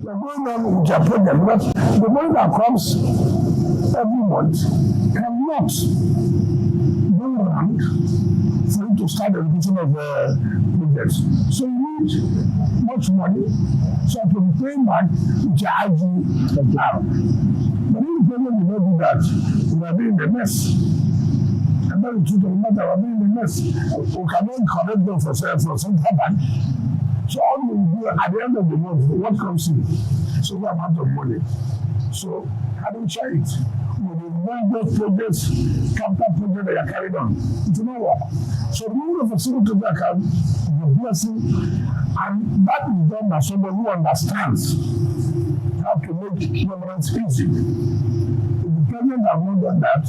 We're going on with your project, but the money that comes every month cannot go around for you to start the execution of projects. So you need much money, so to be paying back, which I argue now. But if the problem will not do that, we are being a mess. And that's the truth of the matter, we are being a mess. We cannot correct them for something happen. So all we do at the end of the month, what comes in? So we amount of money. So how do we try it? With the number projects, capital projects that are carried on, it will not work. So the number of facilities that can be a blessing, and that is done by somebody who understands how to make governance easy. If the president has not done that,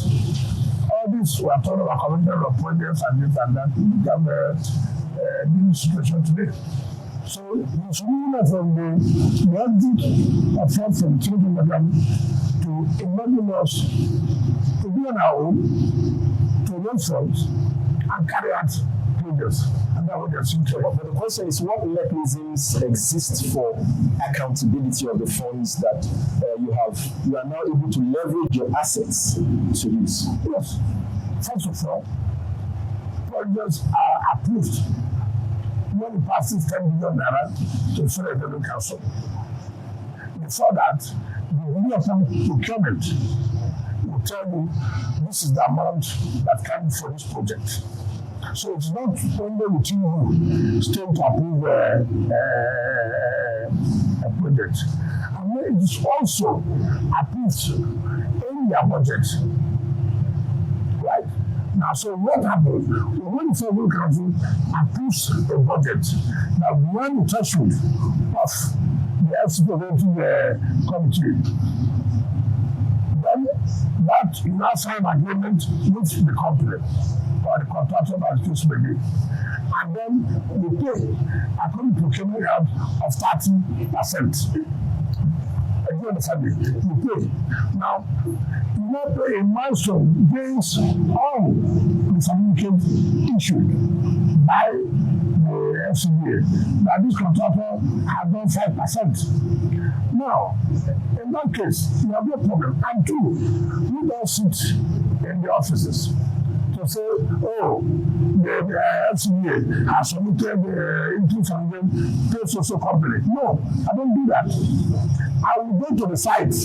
all this we are talking about commitment of projects and this and that will become a new situation today. So it's really from the exit of from children to enable us to be on our own, to learn from and carry out projects. And that's what they're seeing to. But the question is, what mechanisms exist for accountability of the funds that you are now able to leverage your assets to use? Yes. First of all, projects are approved when it passes 10 billion naira to the Federal Revenue Council. Before that, the Nyesom procurement will tell you this is the amount that can be for this project. So it's not only with you still to approve a project. And then it is also approved in your budget. Right? Now, so what happens when the Federal Council approves a budget that when the threshold of the executive committee, then that you now sign an agreement with the company or the contractor that is supposed to be, and then you pay according to procurement of 30%. You understand me? You pay. Now, you now pay a milestone based on the certificate issued by the FCDA that this contractor has done 5%. Now, in that case, you have no problem. And two, you don't sit in the offices to say, oh, the FCDA has submitted the input from the social company. No, I don't do that. I will go to the site,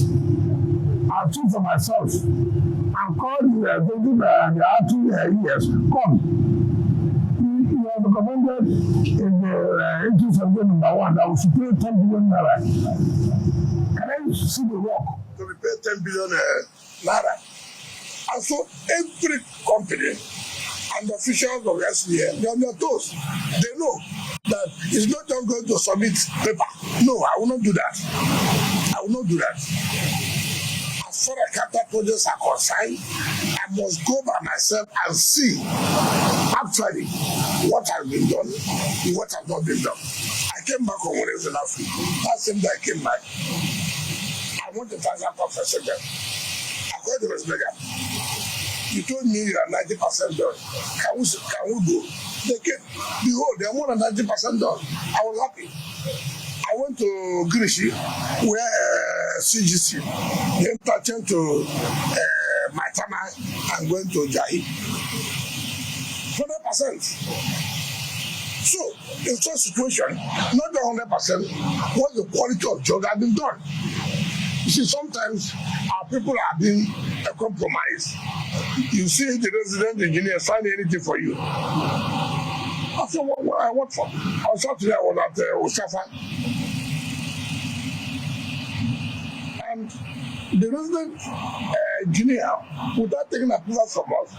I'll think for myself, and call the R2 years, come. You have recommended in the interest of number 1 that we should pay 10 billion naira. Can I see the work? To be paid 10 billion naira. And so every company and the officials of the SDA, they're on their toes. They know that it's not just going to submit paper. No, I will not do that. I will not do that. As far as capital projects are concerned, I must go by myself and see actually what has been done and what has not been done. I came back on Wednesday last week. That same day I came back. I went to Tanzania conference again. I called the Resbega. You told me you are 90% done. Can we go? They came. Behold, they are more than 90% done. I was happy. I went to Grishi, where CGC, then touching to Maitama and went to Jahi. 100%. So, in such a situation, not the 100%, what the quality of job has been done. You see, sometimes our people are being compromised. You see the resident engineer sign anything for you. I said, what I work for? I was today, I was at Osafa. And the resident engineer, without taking approval from us,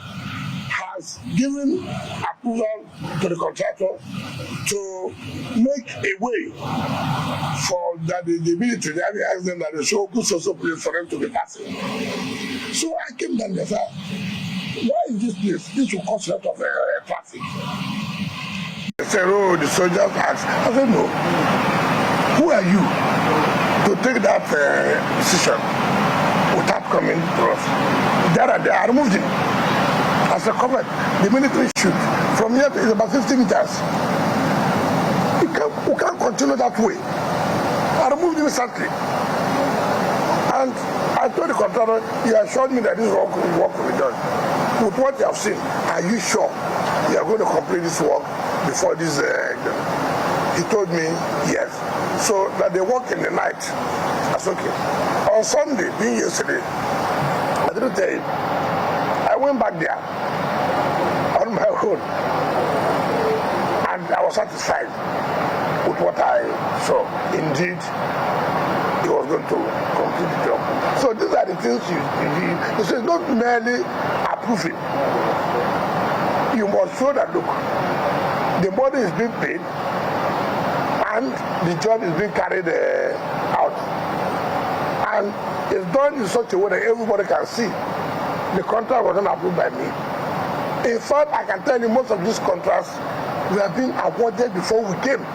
has given approval to the contractor to make a way for that the military, they have been asking them that they show good social place for them to be passing. So I came down there and said, why is this place? This will cause a lot of traffic. They said, oh, the soldiers asked. I said, no. Who are you to take that decision without coming to us? I removed him. As a comment, the military shoot. From here to about 50 meters. We can't continue that way. I removed recently. And I told the contractor, he assured me that this work will be done. With what you have seen, are you sure you are going to complete this work before this? He told me yes. So that they work in the night. That's okay. On Sunday, being yesterday, I didn't tell him. I went back there on my own, and I was satisfied with what I saw. Indeed, he was going to complete the job. So these are the things you say, not merely approve it. You must show that, look, the money is being paid and the job is being carried out. And it's done in such a way that everybody can see. The contract wasn't approved by me. In fact, I can tell you most of these contracts were being awarded before we came.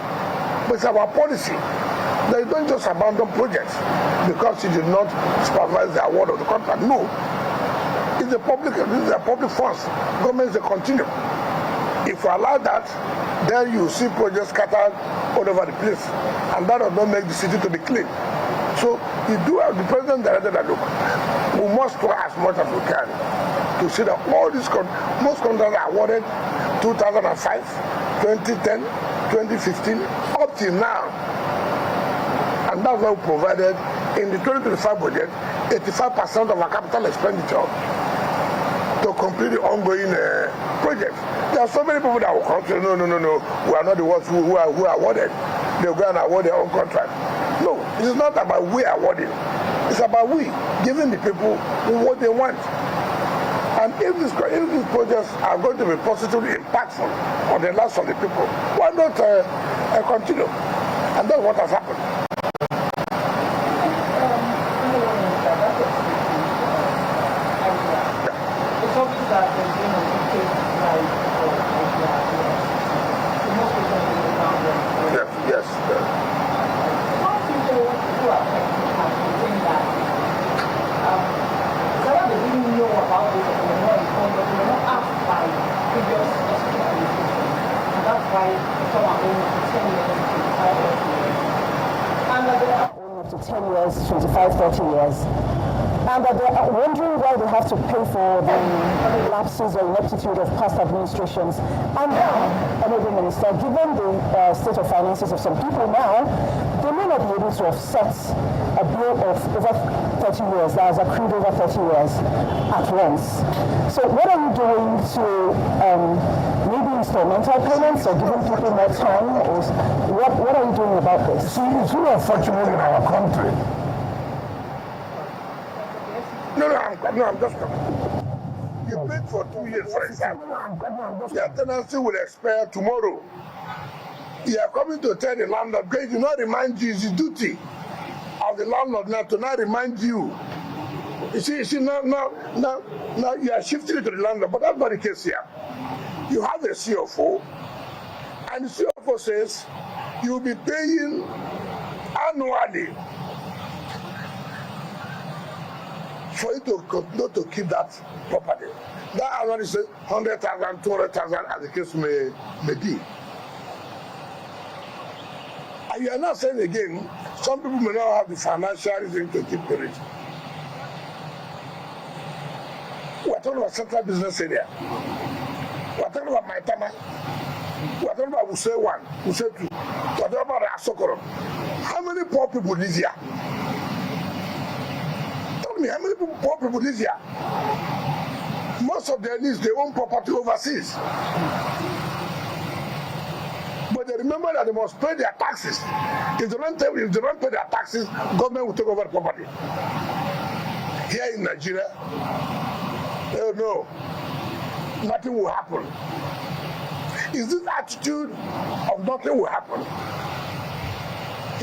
But it's our policy. They don't just abandon projects because you did not supervise the award of the contract. No. It's a public funds. Government is a continuum. If you allow that, then you see projects scattered all over the place. And that does not make the city to be clean. So you do have the president directed that, look, we must try as much as we can to see that all these most contracts are awarded 2005, 2010, 2015, up till now. And that's why we provided in the 2025 budget 85% of our capital expenditure to complete the ongoing projects. There are so many people that will come to say, no, we are not the ones who are awarded. They'll go and award their own contract. No, it's not about we awarding. It's about we giving the people what they want. And if these projects are going to be positively impactful on the lives of the people, why not continue? And that's what has happened. To 10 years, 25, 30 years. And they're wondering why they have to pay for the lapses or ineptitude of past administrations. And now, Honorable Minister, given the state of finances of some people now, they may not be able to offset a bill of over 30 years that has accrued over 30 years at once. So what are you doing to maybe installmental payments or giving people more time? Or what are you doing about this? See, it's really unfortunate in our country. No, I'm just coming. You paid for 2 years, for example. Your tenancy will expire tomorrow. You are coming to tell the landlord, because do not remind you, it's the duty of the landlord now to not remind you. You see, now you are shifting it to the landlord, but that's not the case here. You have a CFO, and the CFO says you will be paying annually for you to continue to keep that property. That annually is 100,000, 200,000, as the case may be. And you are not saying again, some people may not have the financial reason to keep the rate. We are talking about central business area. We are talking about Maitama. We are talking about Wuse 1, Wuse 2. We are talking about Asokoro. How many poor people live here? Tell me, how many poor people live here? Most of their needs, they own property overseas. But they remember that they must pay their taxes. If they don't pay their taxes, government will take over the property. Here in Nigeria, no, nothing will happen. Is this attitude of nothing will happen?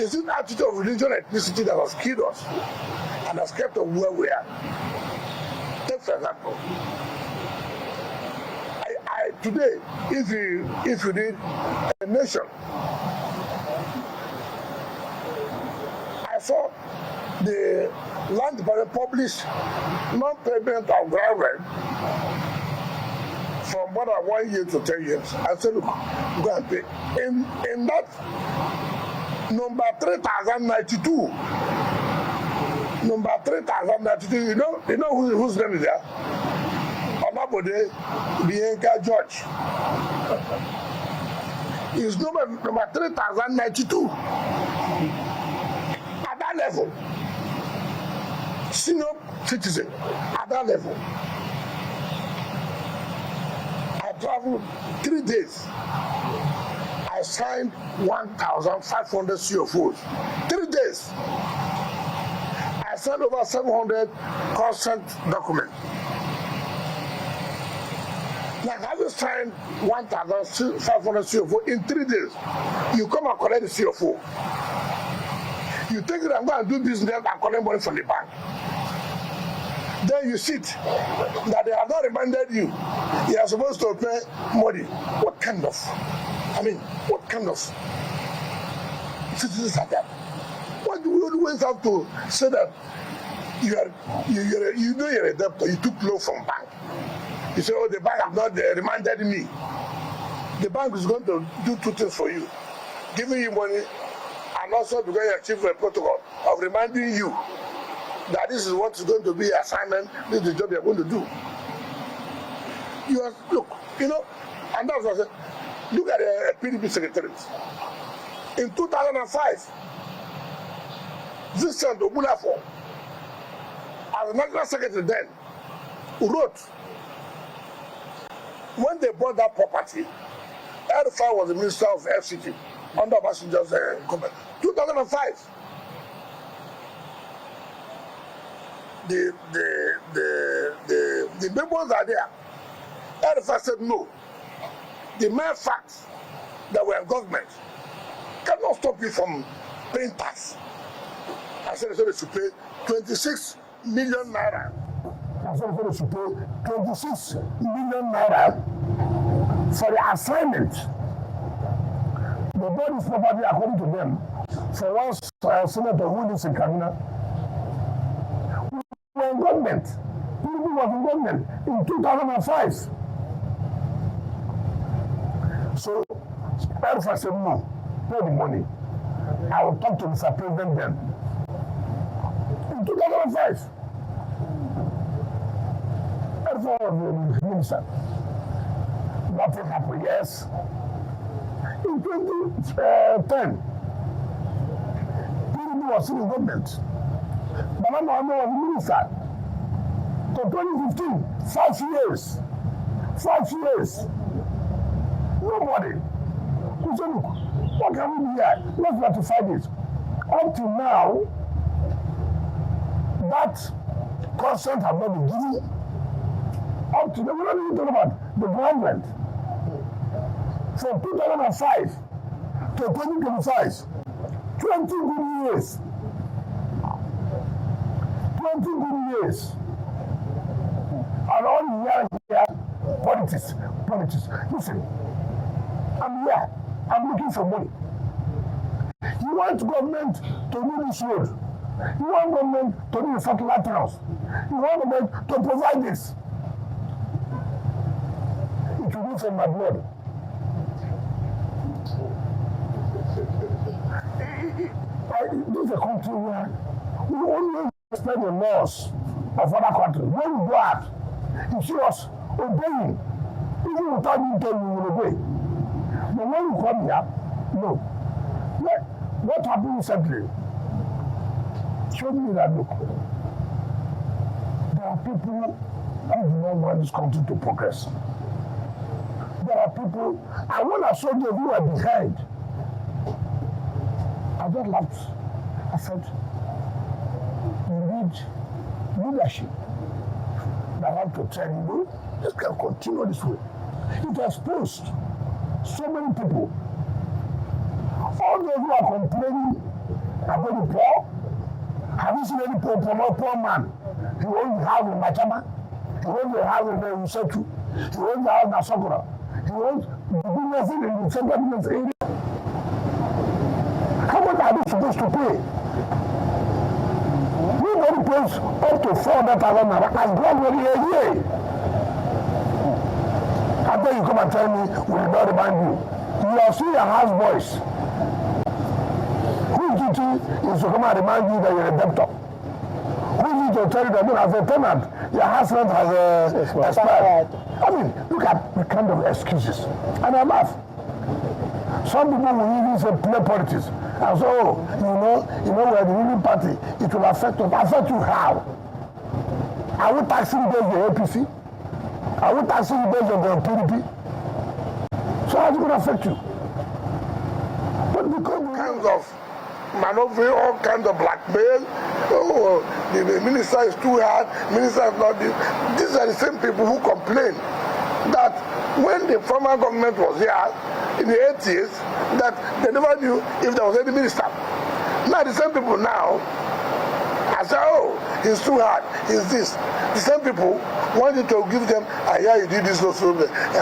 Is this attitude of religion and ethnicity that has killed us and has kept us where we are? Take for example, today, if you read a nation, I saw the land department published non-payment of ground rent from more than 1 year to 10 years. I said, look, go and pay. In that Number 3092. Number 3092. You know whose name is there? Onabode Bianca George. Is number 3092. At that level. Senior citizen at that level. I traveled 3 days. I signed 1,500 CFOs. 3 days. I signed over 700 consent documents. Like, have you signed 1,500 CFO in 3 days? You come and collect the CFO. You think that I'm going to do business and collect money from the bank. Then you sit that they have not reminded you you are supposed to pay money. What kind of citizens are that? What do we always have to say that you're a debtor, you took loan from bank. You say, oh, the bank have not reminded me. The bank is going to do 2 things for you. Giving you money and also because you achieve a protocol of reminding you that this is what is going to be assignment, this is the job you're going to do. Look, and that's what I said. Look at the PDP secretariat. In 2005, Vincent Obulafo, as the national secretary then, wrote, when they bought that property, Erfa was the minister of FCT under Obasanjo's government. 2005. The memos are there. Erfa said no. The mere fact that we are government cannot stop you from paying tax. I said they should pay 26 million naira. I said they should pay 26 million naira for the assignment. They bought this property according to them for one senator who lives in Kaduna. We were in government. PDP was in government in 2005. So, Erfa said no, pay the money. I will talk to Mr. President then. In 2005, Erfa was the minister. Nothing happened, yes. In 2010, PDP was in government. Baba Mohammed was the minister. To 2015, 5 years. 5 years. Nobody. Who said, look, what can we do here? Let's ratify this. Up to now, that consent has not been given. Up to now, we're not even talking about the government. From 2005 to 2025, 20 good years. 20 good years. And all here, politics. Listen, I'm here. I'm looking for money. You want government to do this road. You want government to do the satellite house. You want government to provide this. It will be from my blood. This is a country where we only respect the laws of other countries. When we go out, you see us obeying. Even without you telling you will obey. But when you come here, no. What happened recently showed me that, look, there are people who do not want this country to progress. There are people, and when I saw them who are behind, I just laughed. I said, you need leadership that have to tell you, this can continue this way. It exposed so many people. All those who are complaining about the poor, have you seen any poor man? He owns the house in Machama, he owns the house in Usetu, he owns the house in Asokora, he owns the business in the central business area. How much are they supposed to pay? Nobody pays up to 400,000 naira as gradually a year. And then you come and tell me, we will not remind you. You are still your house boys. duty is to come and remind you that you're a debtor. Who is it to tell you that as a tenant, your house rent has expired? I mean, look at the kind of excuses. And I laugh. Some people will even say play politics. And so, we're the ruling party. It will affect us. Affect you how? Are we taxing based on the APC? Are we taxing based on the PDP? So how's it going to affect you? But because kinds of maneuvering, all kinds of blackmail. Oh, the minister is too hard, minister is not this. These are the same people who complain that when the former government was here in the 80s, that they never knew if there was any minister. Now the same people now, I say, oh, he's too hard, he's this. The same people wanted to give them, yeah, you did this also,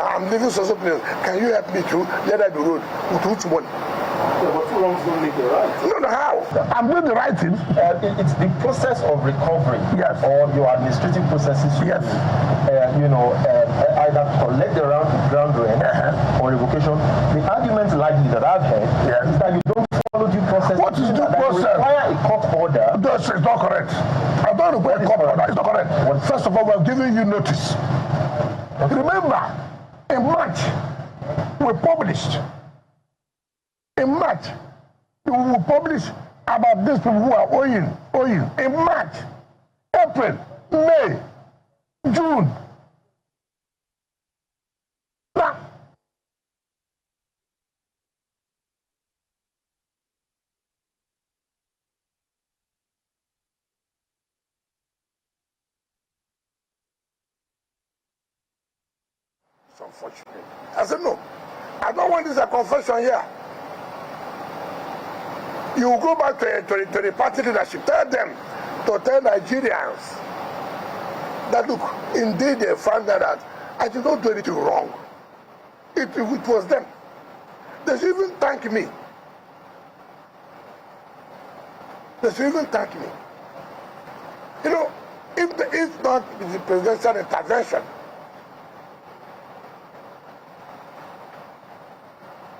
I'm leaving social place. Can you help me to let that be road? With which money? Yeah, but two wrongs don't make a right. No, how? I'm doing the right thing. It's the process of recovery. Yes. Or your administrative processes. Yes. Either collect the ground rent or revocation. The argument largely that I've heard is that you don't follow due process. What is due process? Require a court order. That's not correct. I don't require a court order. It's not correct. First of all, we're giving you notice. Okay. Remember, in March, we published. In March, we will publish about these people who are owing. In March, April, May, June. Now, it's unfortunate. I said, no, I don't want this a confession here. You go back to the party leadership, tell them to tell Nigerians that, look, indeed they found that I did not do anything wrong. It was them. They should even thank me. They should even thank me. If not the presidential intervention,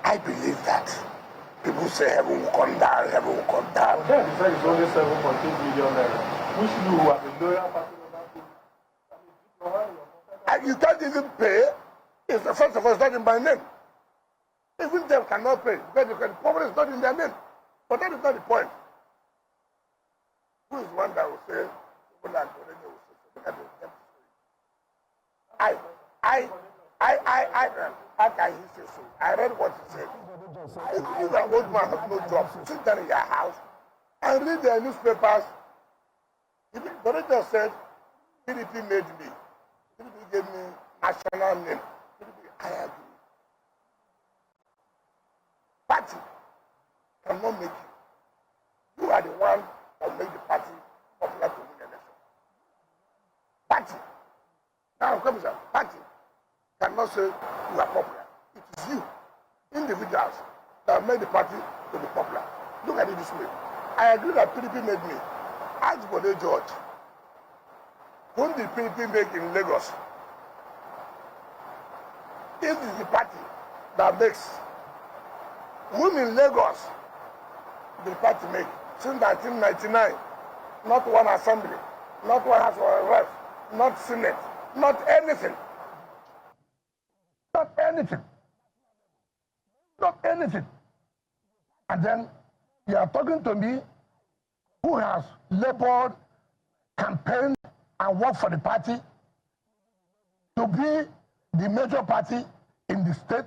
I believe that. People say heaven will come down, heaven will come down. Well, then, the it's only 7.8 million naira. Which you are the loyal party of that. You can't even pay. If the first of all, it's not in my name. Even them cannot pay because the problem is not in their name. But that is not the point. Who is one that will say, people like Gorege will say, look at the debt. How can he say so? I read what he said. If you are an old man have no job, sit down in your house and read the newspapers. Gorege said, PDP made me. PDP gave me national name. PDP, I agree. Party cannot make you. You are the one that made the party popular to win the election. Party. Now, come here. Party cannot say you are popular. It is you, individuals, that made the party to be popular. Look at it this way. I agree that PDP made me. Ask Bode George. Whom did PDP make in Lagos? It is the party that makes. Whom in Lagos the party make? Since 1999, not one assembly, not one house of rep, not senate, not anything. not anything. Not anything. And then you are talking to me who has labored, campaigned, and worked for the party to be the major party in the state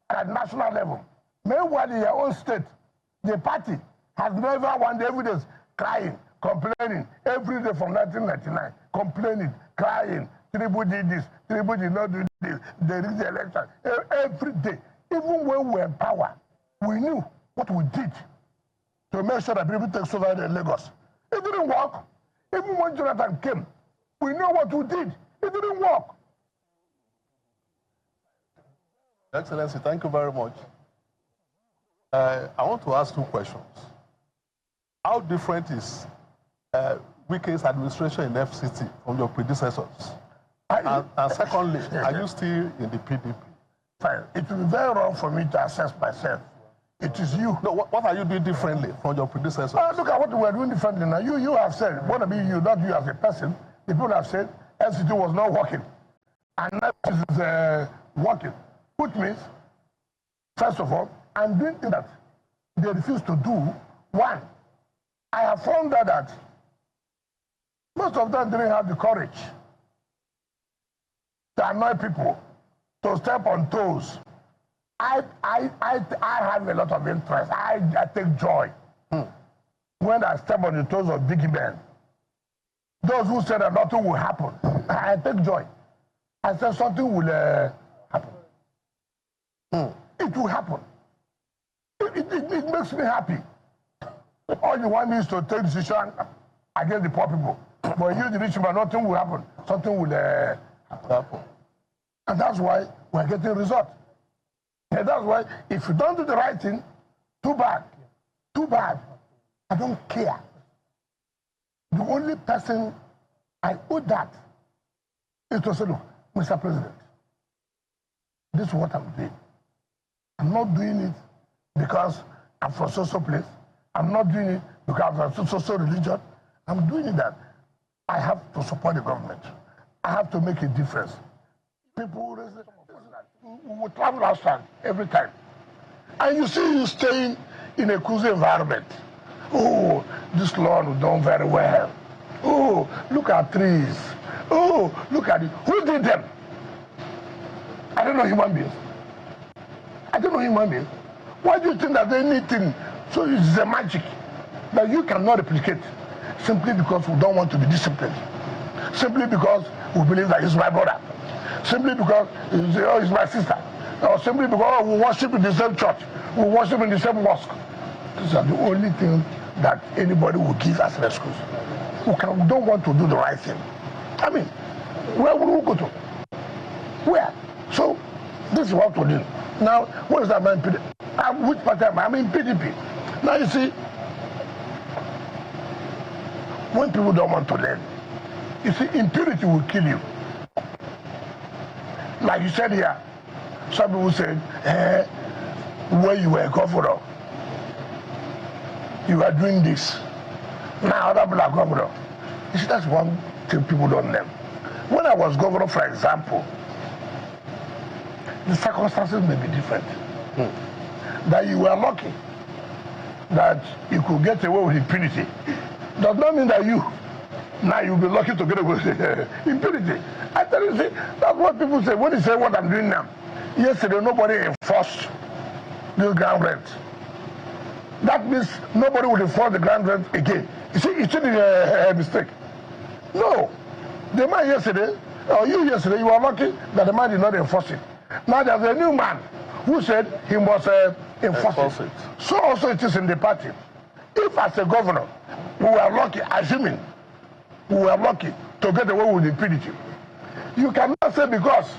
at national level. Meanwhile, in your own state, the party has never won the evidence, crying, complaining, every day from 1999, complaining, crying, Tinubu did this, Tinubu did not do this, they reached the election, every day. Even when we were in power, we knew what we did to make sure that people take over in Lagos. It didn't work. Even when Jonathan came, we know what we did. It didn't work. Excellency, thank you very much. I want to ask two questions. How different is Wike's administration in FCT from your predecessors? And secondly, are you still in the PDP? Fine. It will be very wrong for me to assess myself It is you. No, what are you doing differently from your predecessors? Look at what we are doing differently now. You have said, what about you, not you as a person, the people have said FCT was not working. And now this is working. Which means, first of all, I'm doing things that they refuse to do. One, I have found out that most of them didn't have the courage to annoy people, to step on toes. I have a lot of interest. I take joy when I step on the toes of big men. Those who say that nothing will happen, I take joy. I say something will happen. It will happen. It makes me happy. All you want me is to take decision against the poor people. But you, the rich man, nothing will happen. Something will happen. And that's why we're getting results. And that's why if you don't do the right thing, too bad. Too bad. I don't care. The only person I owe that is to say, look, Mr. President, this is what I'm doing. I'm not doing it because I'm from social place. I'm not doing it because I'm from social religion. I'm doing it that I have to support the government. I have to make a difference. People will travel outside every time. And you see you staying in a cozy environment. Oh, this lawn was done very well. Oh, look at trees. Oh, look at it. Who did them? I don't know human beings. I don't know human beings. Why do you think that anything, so it's a magic that you cannot replicate simply because we don't want to be disciplined? Simply because we believe that he's my brother. Simply because he's my sister. Or simply because we worship in the same church. We worship in the same mosque. These are the only things that anybody will give as an excuse. We don't want to do the right thing. I mean, where would we go to? Where? So, this is what we do. Now, what is that man? Which party am I? I'm in PDP. Now you see, when people don't want to learn, you see, impurity will kill you. Like you said here, some people said, when you were a governor, you are doing this. Now other people are governor. You see, that's one thing people don't learn. When I was governor, for example, the circumstances may be different. That you were lucky that you could get away with impunity does not mean that now you'll be lucky to get away with impunity. I tell you, see, that's what people say when they say what I'm doing now. Yesterday, nobody enforced the ground rent. That means nobody will enforce the ground rent again. You see, it's a mistake. No. The man yesterday, or you yesterday, you were lucky that the man did not enforce it. Now there's a new man who said he must enforce it. So also it is in the party. If as a governor, we were lucky, assuming we were lucky to get away with impunity, you cannot say because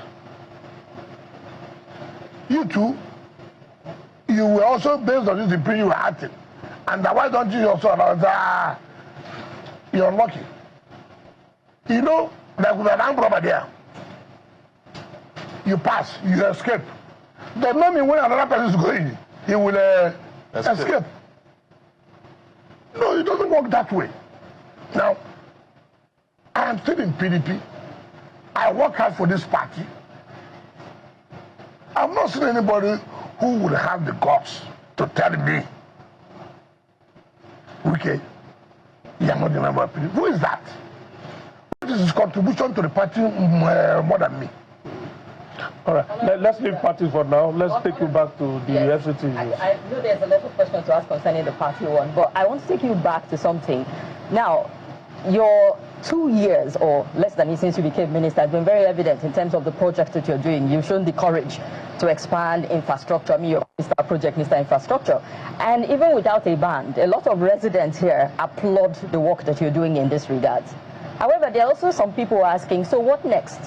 you too, you were also based on this impunity you were acting. And why don't you also allow you're lucky? You know, like with an armed robber there, you pass, you escape. Does not mean when another person is going, he will escape. No, it doesn't work that way. Now, I am still in PDP. I work hard for this party. I've not seen anybody who would have the guts to tell me, Wike, you are not the member of PDP. Who is that? What is his contribution to the party more than me? All right, let's leave parties for now. Let's take you back to the FCT. I know there's a lot of questions to ask concerning the party one, but I want to take you back to something. Now, your 2 years or less than it since you became minister has been very evident in terms of the projects that you're doing. You've shown the courage to expand infrastructure. I mean, your Mr. Project, Mr. Infrastructure. And even without a band, a lot of residents here applaud the work that you're doing in this regard. However, there are also some people asking, so what next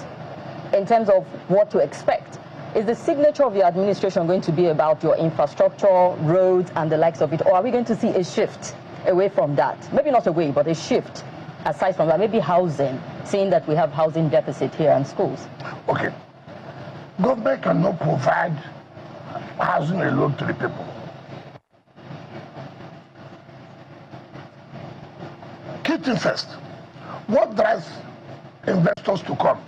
in terms of what to expect? Is the signature of your administration going to be about your infrastructure, roads, and the likes of it? Or are we going to see a shift away from that? Maybe not away, but a shift aside from that. Maybe housing, seeing that we have housing deficit here and schools. Okay. Government cannot provide housing alone to the people. key thing first. What drives investors to come?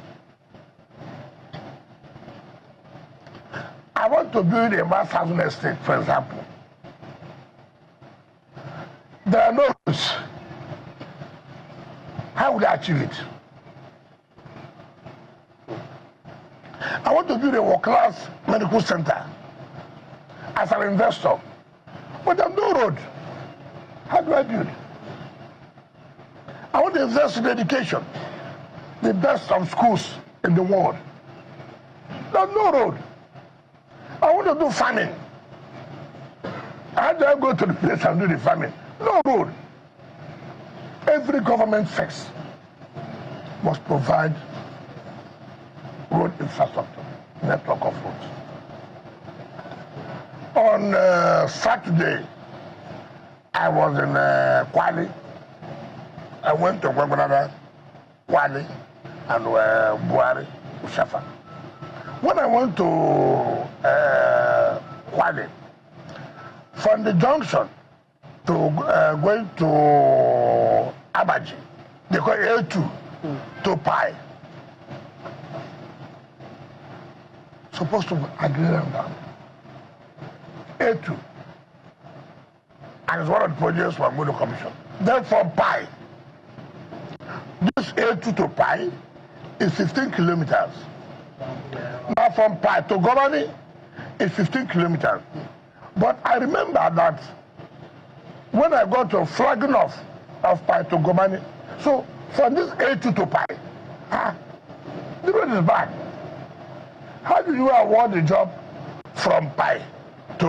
I want to build a mass housing estate, for example. There are no roads. How would I achieve it? I want to build a world-class medical center as an investor, but there's no road. How do I build? I want to invest in education, the best of schools in the world. There's no road. I want to do farming. How do I go to the place and do the farming? No road. Every government first must provide road infrastructure, network of roads. On Saturday, I was in Kwale. I went to Gwagwanada, Kwale, and Buhari, Ushafa. When I went to Kwale, from the junction to going to Abaji, they call A2 to Pi. Supposed to agree on that. A2. And it's one of the projects we're going to commission. Then from Pi, this A2 to Pi is 15 kilometers. Now from Pi to Gomani is 15 kilometers. But I remember that when I got to flagging off of Pi to Gomani, so from this A2 to Pi, the road is bad. How do you award the job from Pi to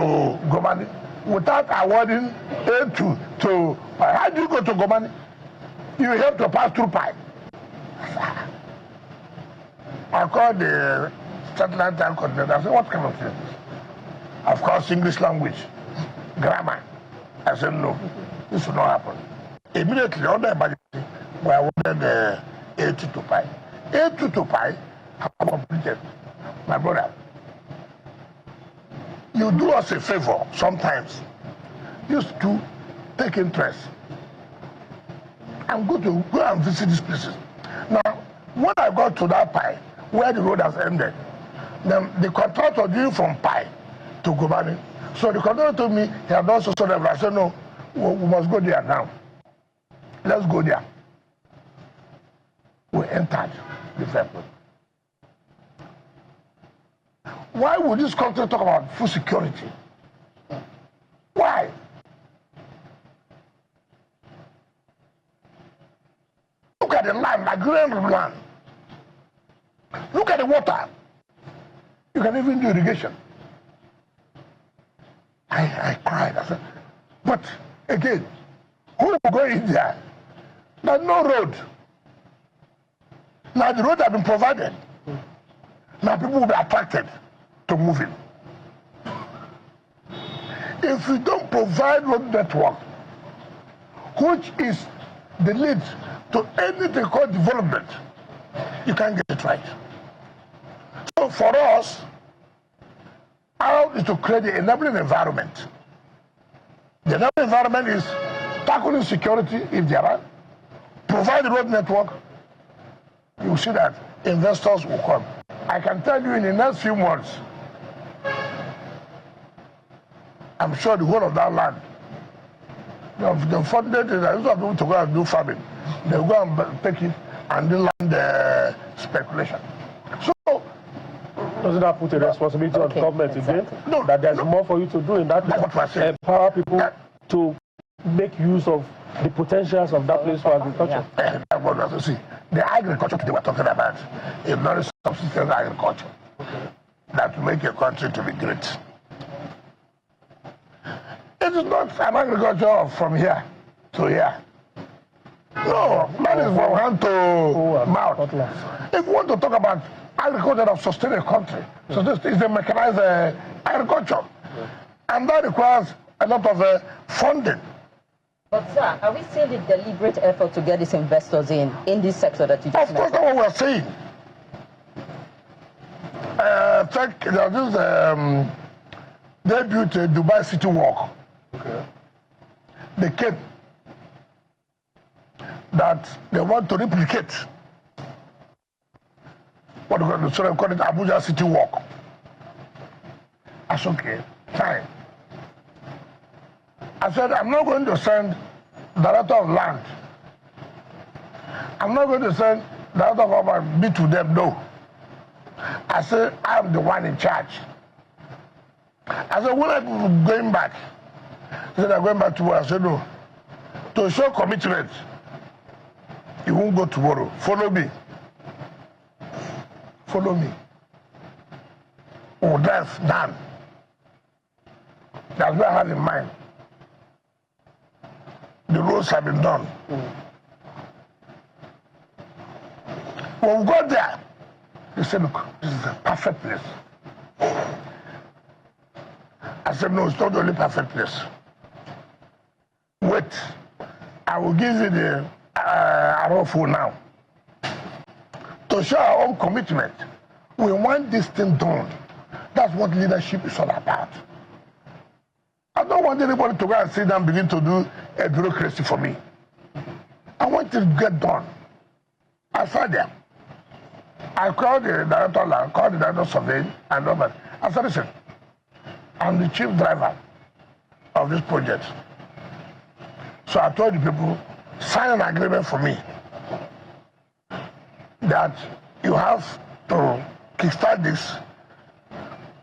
Gomani without awarding A2 to Pi? How do you go to Gomani? You have to pass through Pi. I called the satellite time coordinator. I said, what kind of thing? Of course, English language, grammar. I said, no, this will not happen. Immediately, on the emergency, we awarded the A2 to Pi. A2 to Pi have completed. My brother, you do us a favor sometimes. Used to take interest. I'm going to go and visit these places. Now, when I got to that Pi, where the road has ended, then the contractor did from Pi to Gomani. So the contractor told me he had also sold them. I said, no, we must go there now. Let's go there. We entered the vehicle. Why would this country talk about food security? Why? Look at the land, the green land. Look at the water. You can even do irrigation. I cried. I said, but again, who will go in there? There's no road. Now the road has been provided. Now people will be attracted to move in. If you don't provide road network, which is the lead to anything called development, you can't get it right. So for us, how is to create the enabling environment. The enabling environment is tackling security if there are, provide the road network. You see that investors will come. I can tell you in the next few months, I'm sure the whole of that land, the funded is that people to go and do farming. They'll go and take it and do land speculation. So, doesn't that put a responsibility on government again? No, that there's more for you to do in that. That's what we're saying. Empower people to make use of the potentials of that place for agriculture. That's what we're saying. The agriculture they were talking about is not a subsistence agriculture that will make a country to be great. It is not an agriculture from here to here. No, that is from hand to mouth. If you want to talk about agriculture that sustain a country, so this is a mechanized agriculture. And that requires a lot of funding. But sir, are we seeing the deliberate effort to get these investors in this sector that you just mentioned? Of course, that's what we're saying. They built a Dubai City Walk. Okay. They came. that they want to replicate what we call it Abuja City Walk. I said, okay, fine. I said, I'm not going to send director of land. I'm not going to send director of urban be to them, no. I said, I'm the one in charge. I said, when are people going back? He said, I'm going back tomorrow. I said, no. To show commitment, you won't go tomorrow. Follow me. Follow me. Oh, that's done. That's what I have in mind. The roads have been done. When we got there, they said, look, this is a perfect place. I said, no, it's not the only perfect place. Wait, I will give you the arrow phone now. To show our own commitment, we want this thing done. That's what leadership is all about. I don't want anybody to go and sit down and begin to do a bureaucracy for me. I want it to get done. I sat there. I called the director, I called the director of surveying and all that. I said, listen, I'm the chief driver of this project. So I told the people, sign an agreement for me that you have to kickstart this,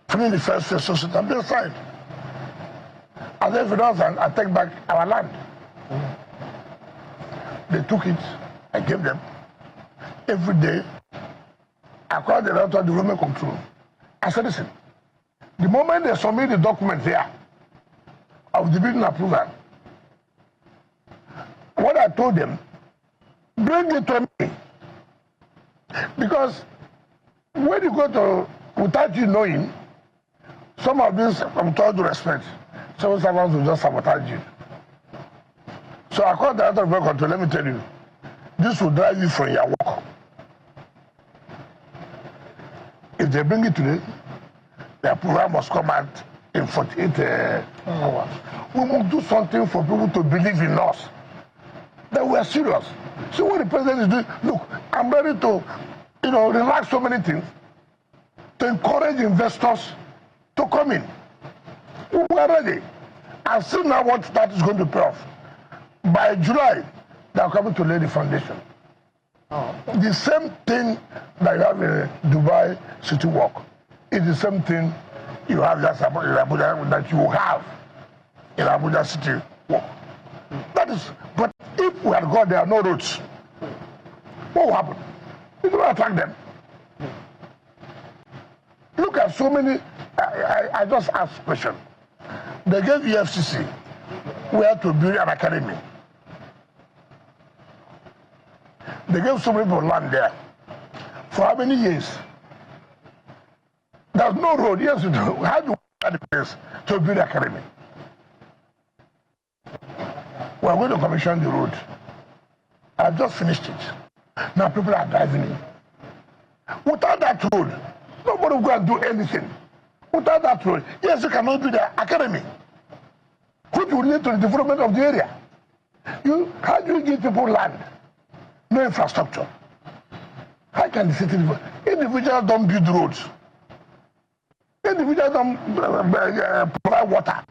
finish the first phase, so I'm just signed. And then if it doesn't, I take back our land. They took it, I gave them. Every day, I called the director of the Roman control. I said, listen, the moment they submit the document here of the building approval, what I told them, bring it to me. Because when you go to, without you knowing, some of these, I'm told to respect, civil servants will just sabotage you. So I called the director of Roman control, let me tell you, this will drive you from your work. If they bring it today, the approval must come out in 48 hours. We must do something for people to believe in us, that we are serious. See what the president is doing. Look, I'm ready to, relax so many things, to encourage investors to come in. We are ready. I still now what that is going to pay off. By July, they are coming to lay the foundation. The same thing that you have in Dubai City Walk is the same thing you have just in Abuja, that you have in Abuja City Walk. That is, but if we had got there no roads, what will happen? It will attack them. Look at so many. I just asked a question. They gave EFCC where to build an academy. They gave so many people land there. For how many years? There's no road. Yes, how do we have the place to build an academy? We're going to commission the road. I've just finished it. Now people are driving in. Without that road, nobody will go and do anything. Without that road, yes, you cannot build an academy, which will lead to the development of the area. How do you give people land? No infrastructure. How can the city develop? Individuals don't build roads. Individuals don't provide water.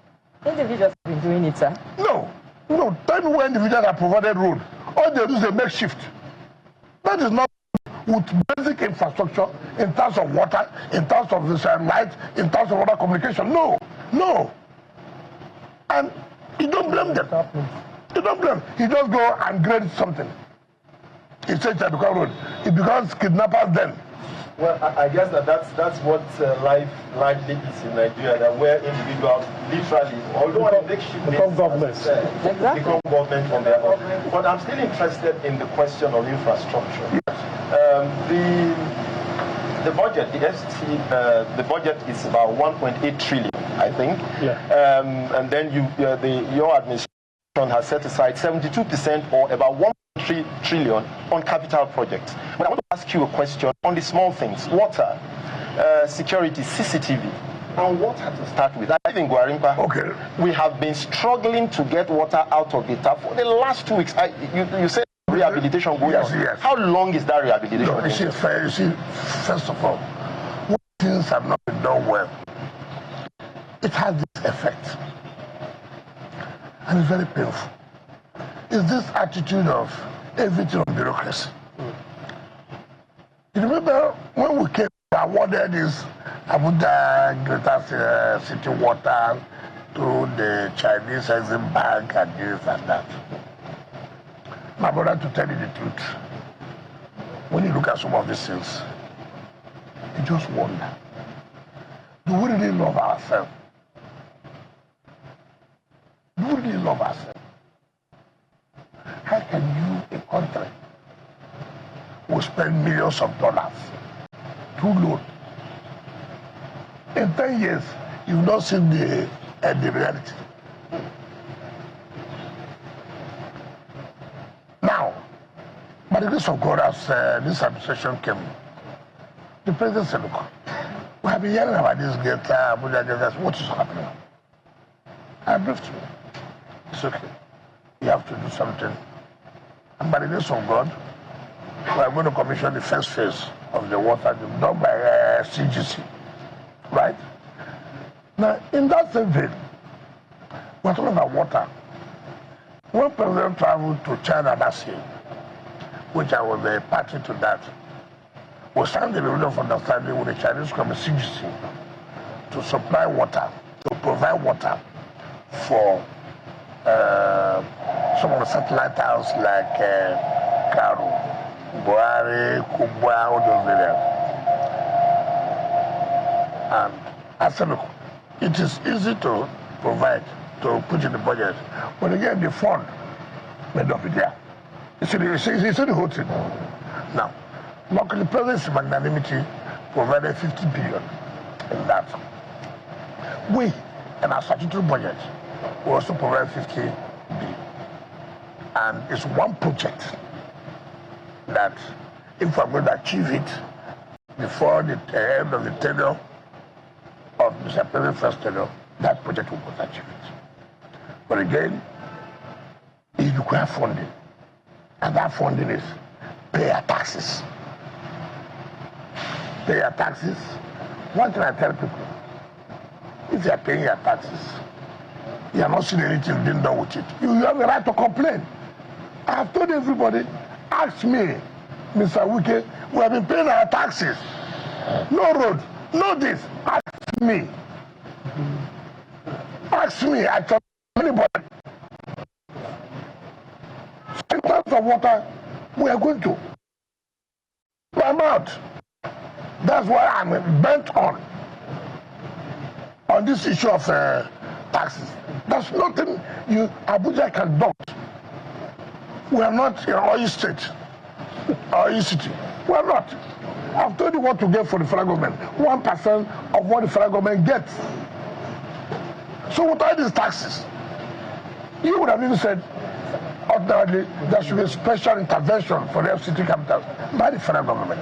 Individuals have been doing it, sir. No. Tell me where individuals have provided road. All they do is a makeshift. That is not with basic infrastructure in terms of water, in terms of light, in terms of water communication. No. And you don't blame them. You don't blame. You just go and grade something. He said Chaduka Road. It becomes kidnappers then. Well, I guess that's what life largely is in Nigeria, that where individuals literally, although they become governments, become government on their own. But I'm still interested in the question of infrastructure. The budget, the FCT, the budget is about 1.8 trillion, I think. Yeah. And then your administration has set aside 72% or about 1.3 trillion on capital projects. But I want to ask you a question on the small things: water, security, CCTV, and water to start with. I think Gwarimpa, we have been struggling to get water out of the tap for the last 2 weeks. You said rehabilitation going on. Yes. How long is that rehabilitation? No, you see, first of all, when things have not been done well, it has this effect. And it's very painful. It's this attitude of everything on bureaucracy. You remember when we came, we awarded this Abuja Greater City Water to the Chinese Exim Bank and this and that. My brother, to tell you the truth, when you look at some of these things, you just wonder, do we really love ourselves? Do we really love ourselves? How can you, a country, will spend millions of dollars through loan? In 10 years, you've not seen the reality. Now, by the grace of God, as this administration came, the president said, look, we have been hearing about this Abuja, what is happening? I briefed him. It's okay. You have to do something. And by the grace of God, we are going to commission the first phase of the water done by CGC. Right? Now, in that same vein, we're talking about water. When President traveled to China last year, which I was a party to that, we signed a memorandum of understanding with the Chinese government, CGC, to supply water, to provide water for some of the satellite towns like Karu, Buhari, Kubwa, all those areas. And I said, look, it is easy to provide, to put in the budget. But again, the fund made up it there. You see the whole thing. Now, luckily, President's magnanimity provided 50 billion in that. We, in our statutory budget, we also provide 50 billion. And it's one project that, if we're going to achieve it before the end of the tenure of Mr. President's first tenure, that project will not achieve it. But again, it requires funding. And that funding is pay your taxes. Pay your taxes. One thing I tell people, if you are paying your taxes, you are not seeing anything being done with it, you have the right to complain. I have told everybody, ask me, Mr. Wike, we have been paying our taxes. No road, no this. Ask me. Ask me, I tell anybody. In terms of water, we are going to. I'm out. That's why I'm bent on this issue of taxes. There's nothing Abuja can do. We are not in oil state, oil city. We are not. I've told you what to get for the federal government. 1% of what the federal government gets. So with all these taxes, you would have even said, ordinarily, there should be a special intervention for the FCT capitals by the federal government.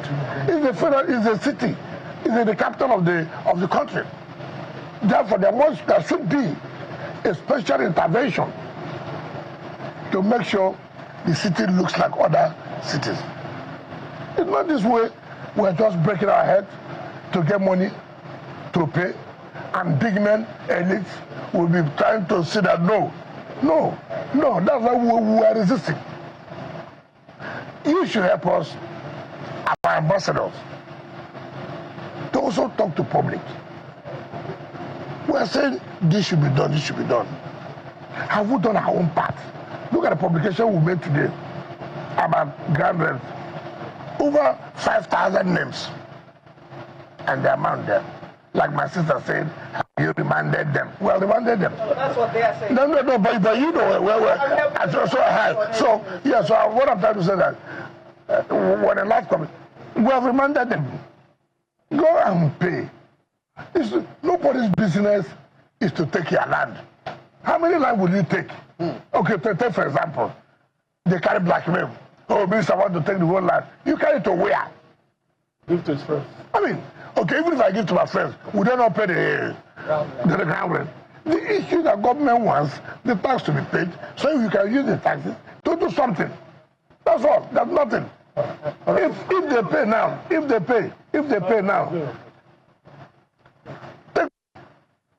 If the federal is the city, is the capital of the country. Therefore, there should be a special intervention to make sure the city looks like other cities. It's not this way we're just breaking our head to get money to pay, and big men, elites, will be trying to say that no, that's why we are resisting. You should help us, our ambassadors, to also talk to public. We are saying this should be done, this should be done. Have we done our own part? Look at the publication we made today about Grand Rent. Over 5,000 names and the amount there. Like my sister said, have you remanded them? Well, remanded them. No, that's what they are saying. No, but you know, so what I'm trying to say that when the last comes, we have remanded them. Go and pay. Nobody's business is to take your land. How many land will you take? Okay, take for example, they carry blackmail. Oh, Minister, I want to take the whole land. You carry it to where? Give to his friends. I mean, okay, even if I give to my friends, would they not pay the ground rent? The issue that government wants the tax to be paid, so you can use the taxes to do something. That's all. That's nothing. If they pay now, if they pay now,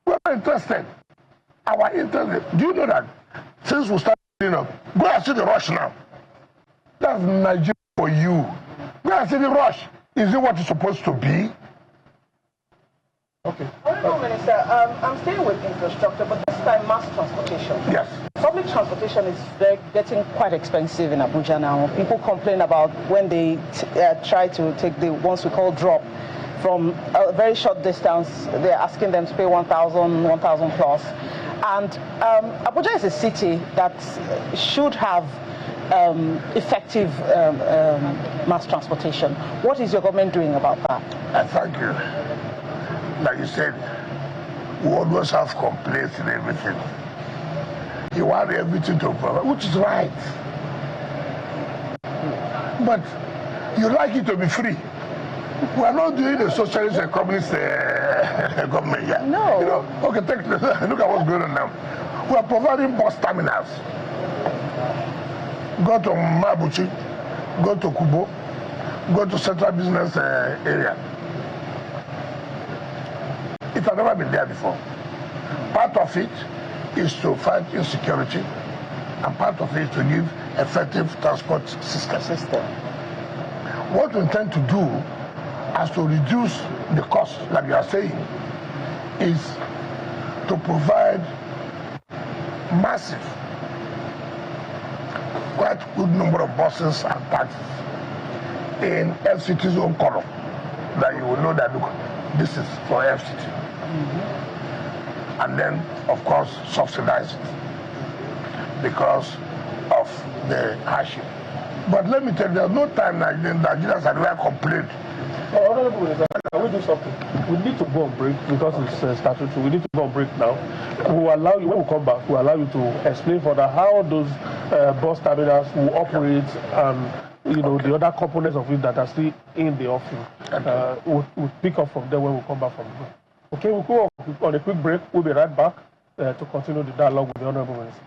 we're not interested. Our interest. Do you know that since we started, go and see the rush now. That's Nigeria for you. Go and see the rush. Is it what it's supposed to be? Okay. Honourable Minister, I'm staying with infrastructure, but this time mass transportation. Yes. Public transportation is getting quite expensive in Abuja now. People complain about when they try to take the ones we call drop from a very short distance, they're asking them to pay 1,000, 1,000 plus. And Abuja is a city that should have effective mass transportation. What is your government doing about that? Thank you. Like you said, we always have complaints and everything. You want everything to provide, which is right. But you like it to be free. We are not doing the socialist and communist government yet. No. Okay, look at what's going on now. We are providing bus terminals. Go to Mabuchi, go to Kubo, go to Central Business area. It has never been there before. Part of it is to fight insecurity, and part of it is to give effective transport system. What we intend to do as to reduce the cost, like you are saying, is to provide massive, quite good number of buses and taxis in FCT's own column, that you will know that, look, this is for FCT. And then, of course, subsidize it because of the hardship. But let me tell you, there's no time Nigerians have ever complained. Honorable, can we do something? We need to go on break because it's statutory. We need to go on break now. We'll allow you, when we come back, we'll allow you to explain further how those bus terminals will operate and the other components of it that are still in the offering. We'll pick up from there when we come back from the break. Okay, we'll go on a quick break. We'll be right back to continue the dialogue with the Honorable Minister.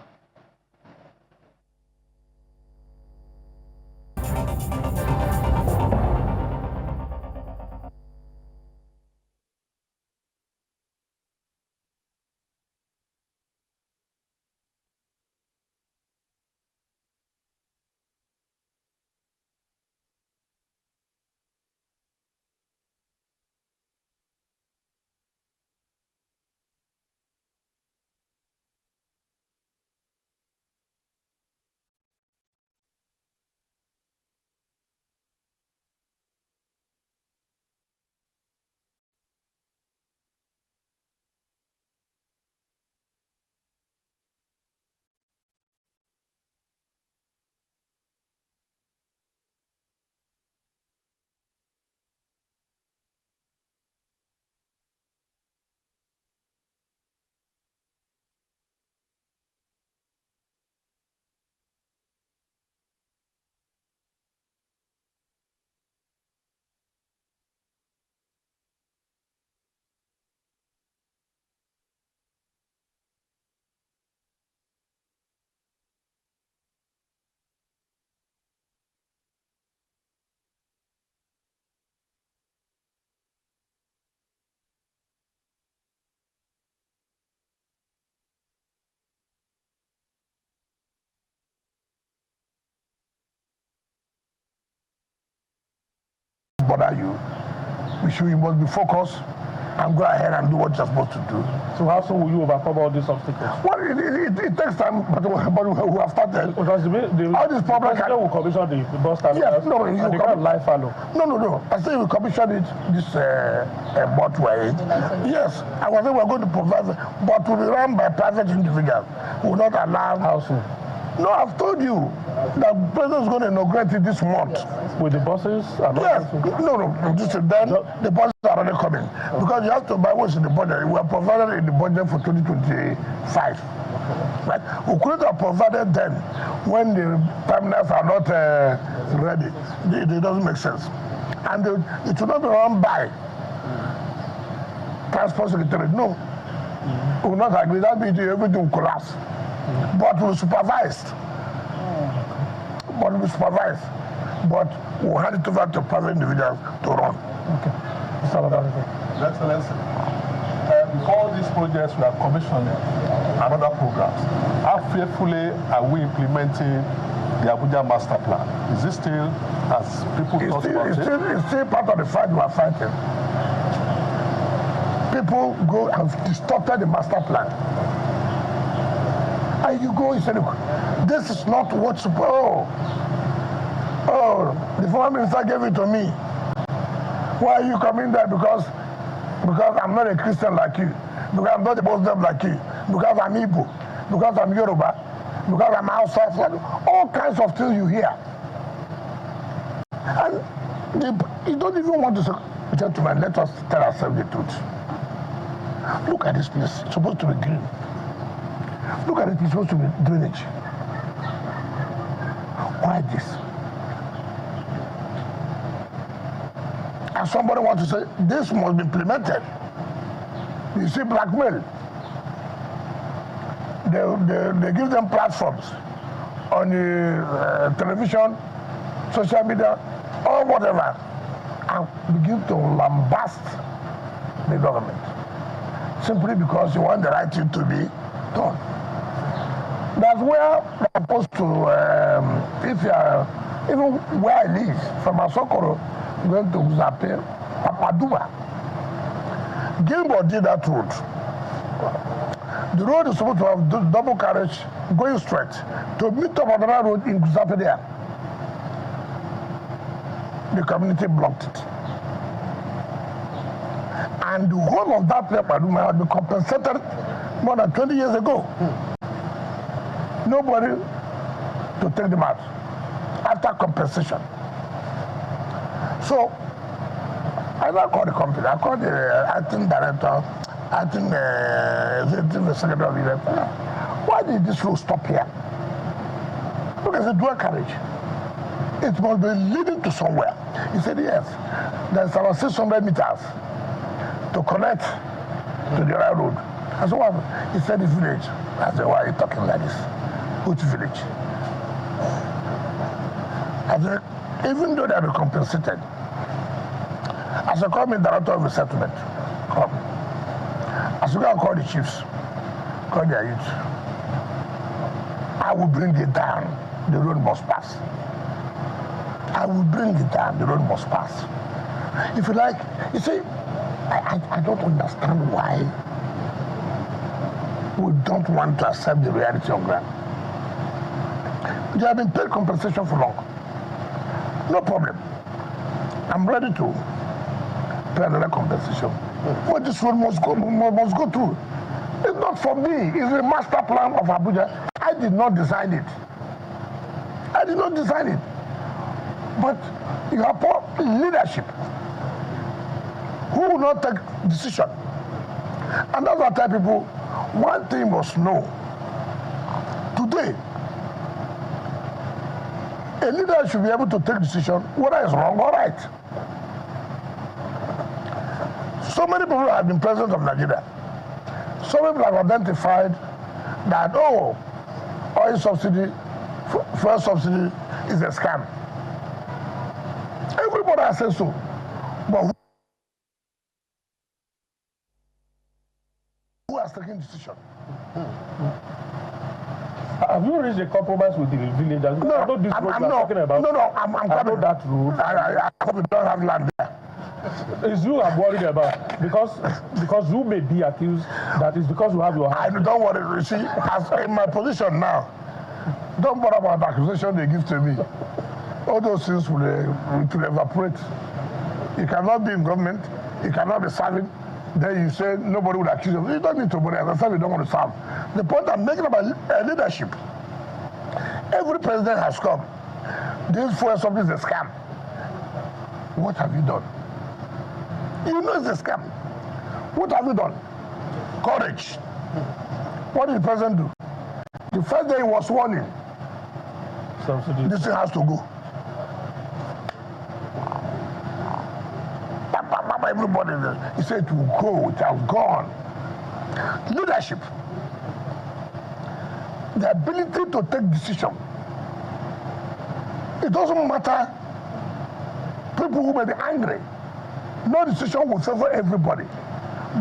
Bother you. You must be focused and go ahead and do what you're supposed to do. So how soon will you overcome all these obstacles? Well, it takes time, but we have started. Because all these problems will commission the bus terminals. Yes, no, and they can't lie fallow. No. I say we commissioned it this month way. Yes, I was saying we're going to provide, but will be run by private individuals. We will not allow. How soon? No, I've told you that the president is going to inaugurate it this month. With the buses? Yes. No. Then the buses are already coming. Because you have to buy what's in the budget. We are provided in the budget for 2025. Right? We couldn't have provided then when the terminals are not ready. It doesn't make sense. And it will not be run by Transport Secretary. No. We will not agree. That means everything will collapse. But we supervised. but we supervise. But we'll hand it over to private individuals to run. Okay. It's all about it. Your Excellency, before these projects we have commissioned and other programs, how faithfully are we implementing the Abuja Master Plan? Is it still, as people talk about it? It's still part of the fight we are fighting. People go and distorted the master plan. And you go and say, look, this is not what's supposed. Oh, the former minister gave it to me. Why are you coming there? Because I'm not a Christian like you. Because I'm not a Muslim like you. Because I'm Igbo. Because I'm Yoruba. Because I'm outside. All kinds of things you hear. And you don't even want to say, gentlemen, let us tell ourselves the truth. Look at this place. It's supposed to be green. Look at it. It's supposed to be drainage. Why this? And somebody wants to say, this must be implemented. You see blackmail. They give them platforms on the television, social media, or whatever, and begin to lambast the government. Simply because you want the right thing to be done. That's where we're supposed to, if you are, even where I live, from Asokoro, going to Uzape, Papaduba. Gilbert did that road. The road is supposed to have double carriage going straight to meet up on another road in Uzape there. The community blocked it. And the whole of that Papaduma had been compensated more than 20 years ago. Nobody to take them out after compensation. So, I now called the company. I called the acting director, the secretary of the director. Why did this road stop here? Look, it's a dual carriage. It must be leading to somewhere. He said, yes. There's about 600 meters to connect to the other road. I said, what? He said, the village. I said, why are you talking like this? Which village? I said, even though they have been compensated, as a call me director of the settlement, call me. As you can call the chiefs, call their youth. I will bring it down. The road must pass. I will bring it down. The road must pass. If you like, you see, I don't understand why we don't want to accept the reality of ground. They have been paid compensation for long. No problem. I'm ready to pay another compensation. But this road must go through. It's not for me. It's the master plan of Abuja. I did not design it. I did not design it. But you have poor leadership who will not take decision. And that's why I tell people, one thing you must know. Today, a leader should be able to take decision whether it's wrong or right. So many people have been president of Nigeria. So many people have identified that, oh, oil subsidy, fuel subsidy is a scam. Everybody has said so. But who has taken decision? Have you reached a compromise with the villagers? No, I know this road you're talking about. No, I'm I know that road. I hope you don't have land there. It's you I'm worried about because you may be accused that is because you have your house. Don't worry. You see, as in my position now, don't bother about the accusation they give to me. All those things will evaporate. You cannot be in government. You cannot be serving. Then you say nobody will accuse you. You don't need to worry. As I said, you don't want to serve. The point I'm making about leadership. Every president has come. This fuel subsidy is a scam. What have you done? You know it's a scam. What have you done? Courage. What did the president do? The first day he was warning. Subsidy. This thing has to go. Everybody, he said it will go, it has gone. Leadership. The ability to take decision. It doesn't matter. People who may be angry. No decision will favor everybody.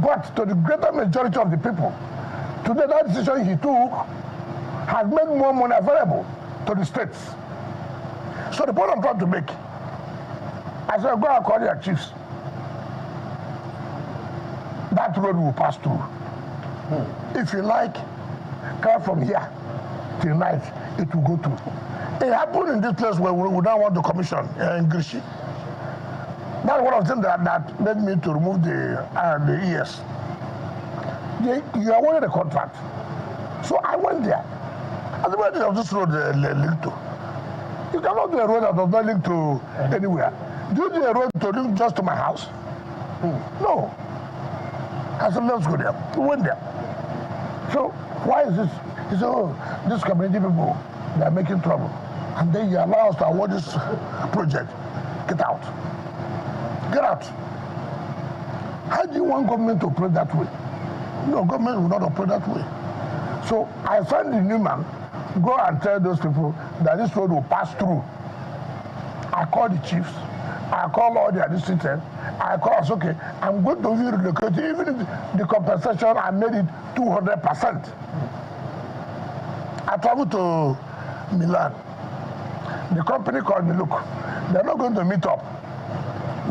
But to the greater majority of the people, today that decision he took has made more money available to the states. So the point I'm trying to make, I said, go and call your chiefs. That road will pass through. If you like, come from here till night, it will go through. It happened in this place where we don't want the commission in Grishi. That's one of the things that led me to remove the ES. You awarded a contract. So I went there. And the way of this road linked to. You cannot do a road that does not link to anywhere. Do you do a road to link just to my house? No. I said, let's go there. We went there. So why is this? He said, oh, this community people, they are making trouble. And then you allow us to award this project. Get out. Get out. How do you want government to operate that way? No, government will not operate that way. So I sent the new man, go and tell those people that this road will pass through. I called the chiefs. I called all the administrators. I called, okay, I'm going to relocate. Even if the compensation, I made it 200%. I traveled to Milan. The company called me, look, they're not going to meet up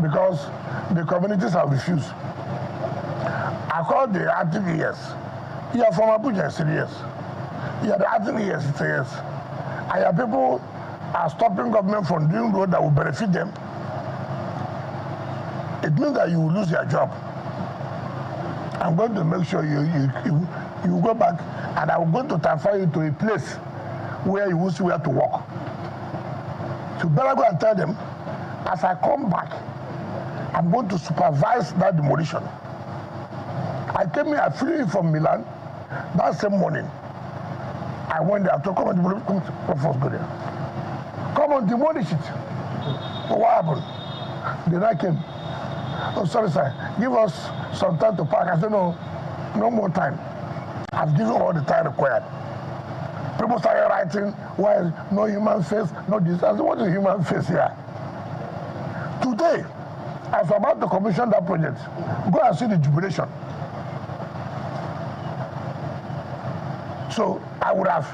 because the communities have refused. I called the active ES. You are from Abuja, I said yes. You are the active ES, I said yes. And your people are stopping government from doing road that will benefit them. It means that you will lose your job. I'm going to make sure you go back, and I'm going to transfer you to a place where you will see where to work. So better go and tell them, as I come back, I'm going to supervise that demolition. I came here, I flew in from Milan that same morning. I went there, I told come on, demolish, come first go there. Come on, demolish it. But what happened? Then I came. Oh, sorry, sir. Give us some time to park. I said, no more time. I've given all the time required. People started writing, why no human face, no this. I said, what is human face here? Today, I was about to commission that project. Go and see the jubilation. So I would have,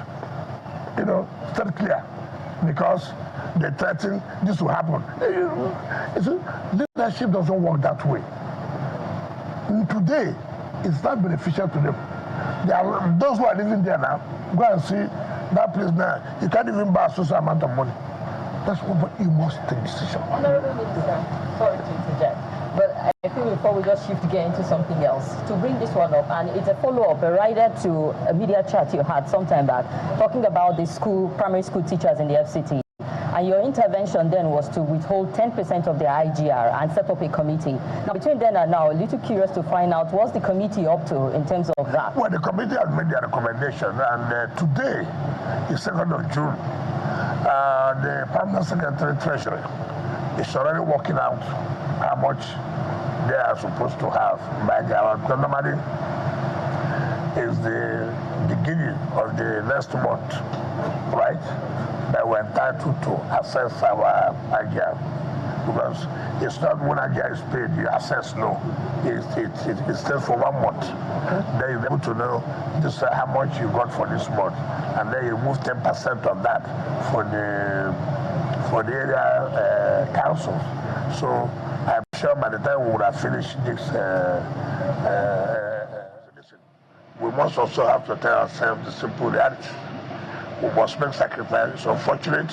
stayed clear because they threatened this will happen. Leadership doesn't work that way. And today, it's not beneficial to them. Those who are living there now, go and see that place now. You can't even buy a social amount of money. That's what you must take decision. Honorable Minister, sorry to interject, but I think before we just shift gear into something else, to bring this one up, and it's a follow-up, a rider to a media chat you had some time back, talking about the primary school teachers in the FCT. And your intervention then was to withhold 10% of their IGR and set up a committee. Now, between then and now, a little curious to find out what's the committee up to in terms of that? Well, the committee has made their recommendation, and today is 2nd of June. The Permanent Secretary Treasury is already working out how much they are supposed to have by their normally is the beginning of the next month, right? That we're entitled to access our IGR, because it's not when IGR is paid, you access no. It stays for 1 month. Then you're able to know just how much you got for this month, and then you move 10% of that for the area councils. So I'm sure by the time we would have finished this, we must also have to tell ourselves the simple reality. We must make sacrifices. It's unfortunate.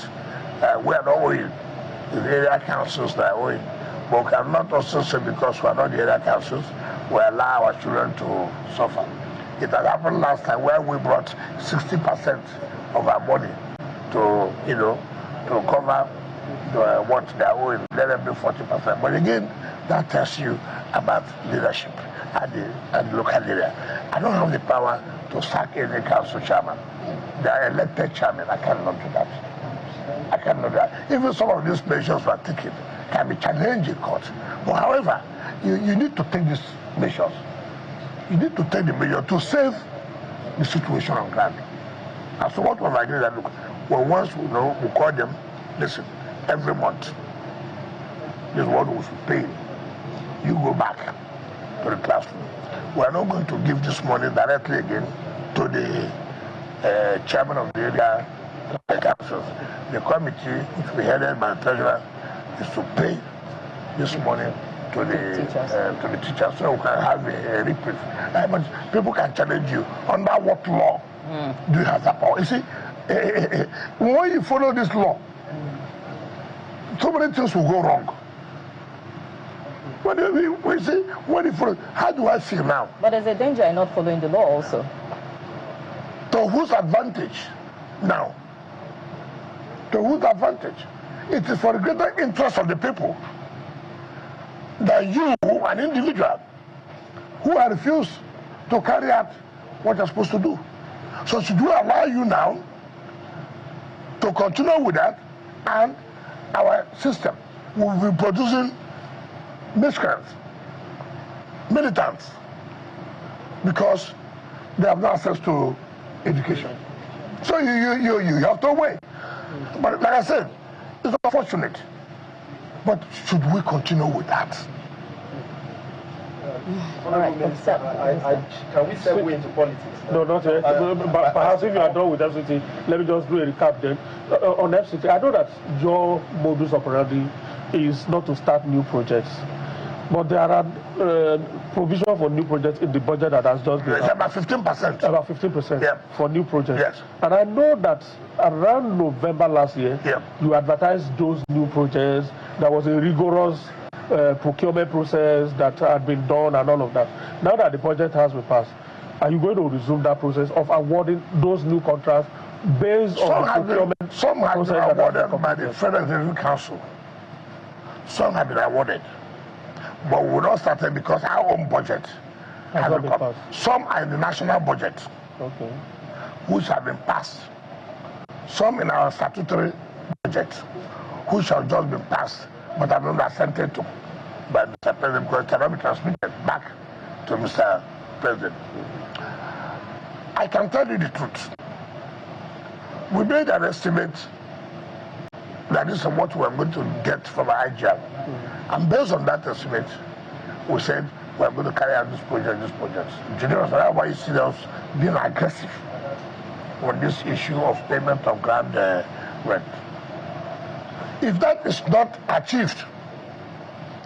We are not owing. The area councils that are owing. But we cannot also say because we are not the area councils, we allow our children to suffer. It has happened last time where we brought 60% of our money to cover what they are owing. Let them be 40%. But again, that tells you about leadership at the local area. I don't have the power to sack any council chairman. They are elected chairman. I cannot do that. I cannot do that. Even some of these measures we are taking can be challenged in court. But however, you need to take these measures. You need to take the measure to save the situation on ground. And so what was agreed that look, well, once we call them, listen, every month. This is what we should pay. You go back to the classroom. We are not going to give this money directly again to the chairman of the area council. The committee, which will be headed by the treasurer, is to pay this money to the teachers, so we can have a reprieve. But people can challenge you. Under what law do you have that power? You see, when you follow this law, so many things will go wrong. When you follow, how do I feel now? But there's a danger in not following the law also. To whose advantage now? To whose advantage? It is for the greater interest of the people that you, an individual, who are refused to carry out what you're supposed to do. So should we allow you now to continue with that, and our system will be producing miscreants, militants, because they have no access to education. So you have to wait. But like I said, it's unfortunate. But should we continue with that? All right, can we segue into politics? No, not yet. But perhaps if you are done with FCT, let me just do a recap then. On FCT, I know that your modus operandi is not to start new projects. But there are provision for new projects in the budget that has just been... It's about 15%. About 15% for new projects. Yes. And I know that around November last year, you advertised those new projects. There was a rigorous procurement process that had been done and all of that. Now that the budget has been passed, are you going to resume that process of awarding those new contracts based on the procurement process? Some have been awarded by the Federal Executive Council. Some have been awarded. But we will not start it because our own budget has been passed. Some are in the national budget, which have been passed. Some in our statutory budget, which have just been passed, but have not assented to by Mr. President, because it cannot be transmitted back to Mr. President. I can tell you the truth. We made an estimate that this is what we are going to get from our IGL. And based on that estimate, we said we are going to carry out this project. General, that's why you see us being aggressive on this issue of payment of ground rent. If that is not achieved,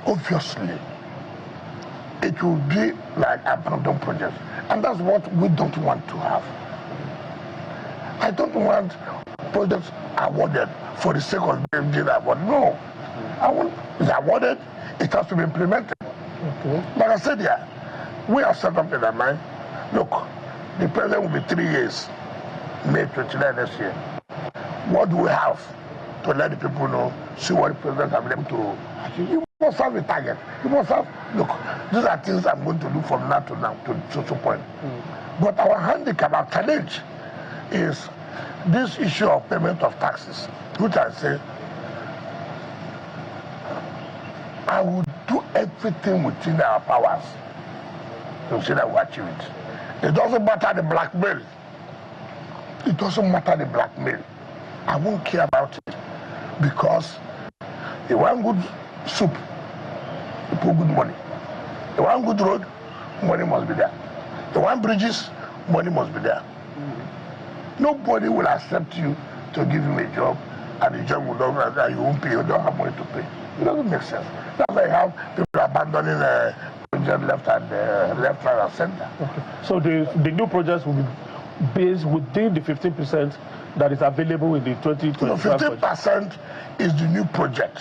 obviously, it will be like abandoned projects. And that's what we don't want to have. I don't want projects awarded for the sake of being awarded. No. I want it's awarded, it has to be implemented. Like I said here, we have set up in our mind, look, the president will be 3 years, May 29 next year. What do we have to let the people know, see what the president has been able to achieve? You must have a target. You must have, look, these are things I'm going to do from now to social point. But our handicap, our challenge is this issue of payment of taxes, which I say, I will do everything within our powers to see that we achieve it. It doesn't matter the blackmail. It doesn't matter the blackmail. I won't care about it, because you want good soup, you put good money. You want good road, money must be there. You want bridges, money must be there. Nobody will accept you to give him a job, and the job will not, that you won't pay, you don't have money to pay. It doesn't make sense. That's why you have people abandoning project left, right, and center. So the new projects will be based within the 15% that is available in the 2025 budget. 15% is the new project,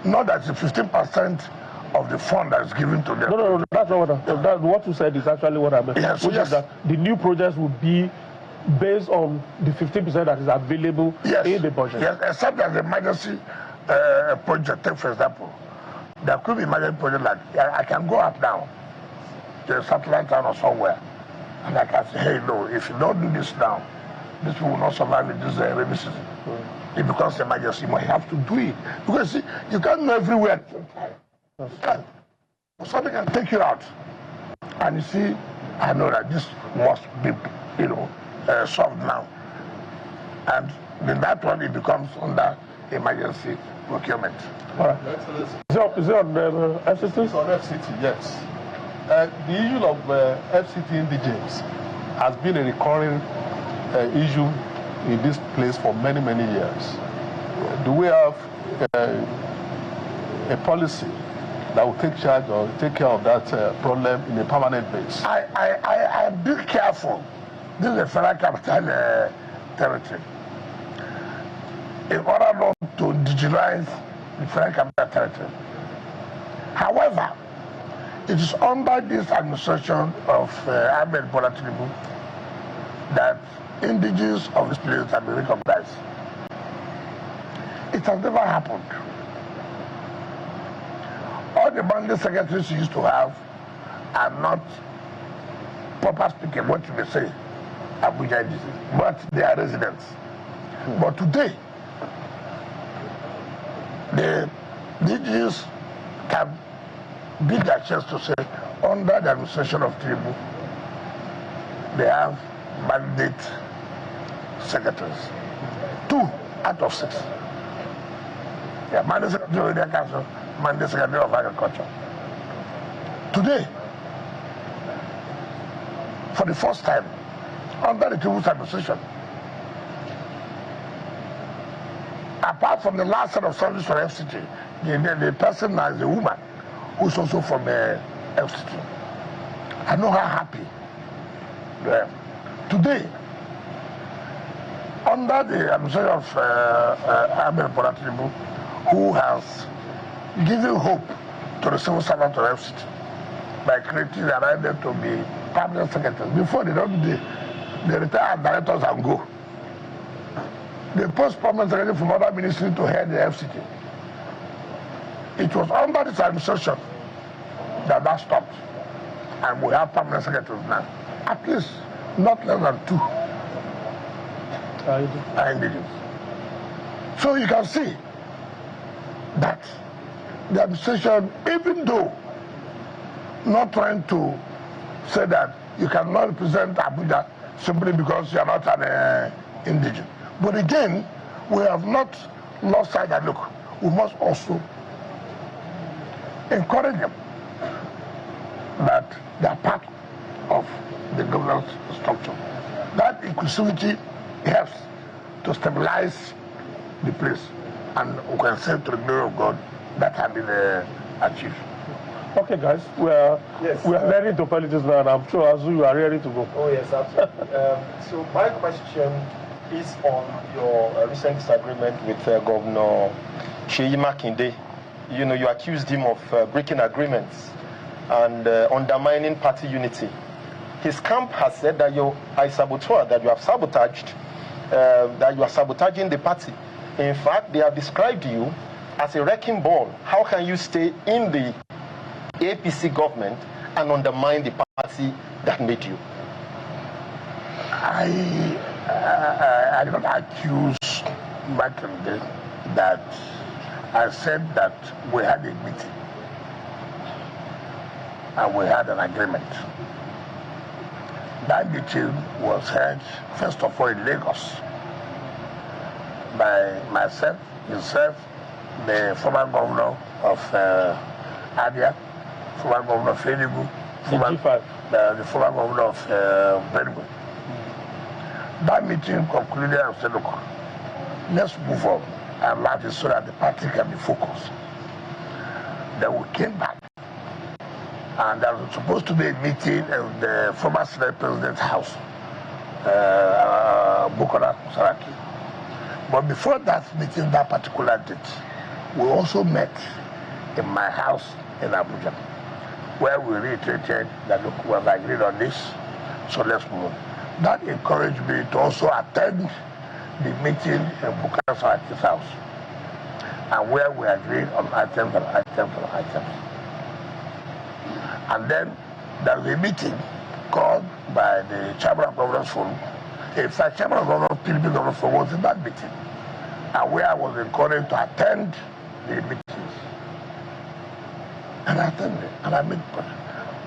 not that the 15% of the fund that is given to them. No, that's not what you said is actually what I meant. Yes, which is that the new projects will be based on the 15% that is available in the budget. Yes, except as the emergency project. Take for example, there could be emergency project like I can go up now to a satellite town or somewhere, and I can say, hey, no, if you don't do this now, this people will not survive in this rainy season. It becomes emergency. You might have to do it, because see, you can't go everywhere. You can't. Something can take you out, and you see, I know that this must be, solved now, and then that one it becomes under emergency procurement. All right. Is it on the FCT? It's on FCT, yes. The issue of FCT indigents has been a recurring issue in this place for many, many years. Do we have a policy that will take charge or take care of that problem in a permanent basis? I'm being careful. This is a federal capital territory. In order not to digitalize the federal capital territory. However, it is under this administration of Ahmed Bola Tinubu that indigenous of this place have been recognized. It has never happened. All the mandate secretaries you used to have are not, proper speaking, what you may say, Abuja indigenous, but they are residents. But today, the indigenous can beat their chest to say, under the administration of Tinubu, they have mandate secretaries. 2 out of 6. Yeah, mandate secretary of the council, mandate secretary of agriculture. Today, for the first time, under the Tinubu's administration, apart from the last set of service for FCT, the person as a woman who's also from FCT. I know how happy they are. Today, under the administration of Ahmed Bola Tinubu, who has given hope to the civil servant of FCT by creating and allowing them to be permanent secretaries. Before they retire as directors and go. They post permanent secretary from other ministries to head the FCT. It was under this administration that stopped. And we have permanent secretaries now. At least not less than 2 are indigenous. So you can see that the administration, even though not trying to say that you cannot represent Abuja simply because you are not an indigenous. But again, we have not lost sight that, look, we must also encourage them that they are part of the governance structure. That inclusivity helps to stabilize the place, and we can say to the glory of God that has been achieved. Okay, guys, we are very into politics now, and I'm sure Azu, you are ready to go. Oh yes, absolutely. So my question is on your recent disagreement with Governor Seyi Makinde. You know, you accused him of breaking agreements and undermining party unity. His camp has said that you are a saboteur, that you have sabotaged, that you are sabotaging the party. In fact, they have described you as a wrecking ball. How can you stay in the APC government and undermine the party that made you? I did not accuse Makinde that I said that we had a meeting and we had an agreement. That meeting was held, first of all, in Lagos by myself, himself, the former governor of Abia, former governor of Enugu, the former governor of Benue. That meeting concluded and said, look, let's move on and that is so that the party can be focused. Then we came back, and there was supposed to be a meeting in the former Senate President's house, Bukola Saraki. But before that meeting, that particular date, we also met in my house in Abuja, where we reiterated that, look, we have agreed on this, so let's move. That encouraged me to also attend the meeting in Bukola Saraki's house, and where we agreed on items and items and items. And then there was a meeting called by the Chairman of Governors Forum. In fact, Chairman of Governors, PDP Governors Forum was in that meeting, and where I was encouraged to attend the meetings. And I attended, and I met,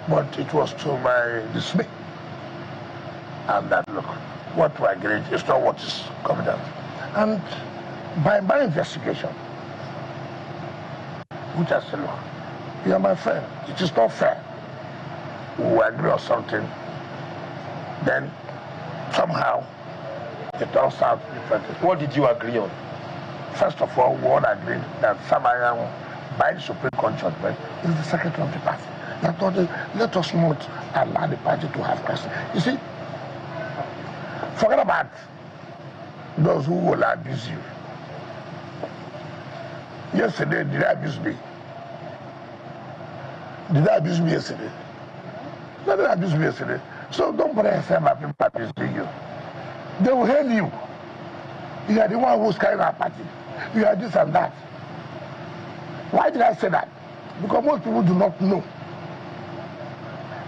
but it was to my dismay. And that, look, what we agreed is not what is coming out. And by my investigation, which I said, look, you are my friend. It is not fair. We agree on something, then somehow it turns out differently. What did you agree on? First of all, we all agreed that Samayang, by the Supreme Court judgment, is the secretary of the party. Let us not allow the party to have question. You see, forget about those who will abuse you. Yesterday, did I abuse me? Did I abuse me yesterday? No, they abused me yesterday. So don't bother yourself about people abusing you. They will hail you. You are the one who's carrying our party. You are this and that. Why did I say that? Because most people do not know.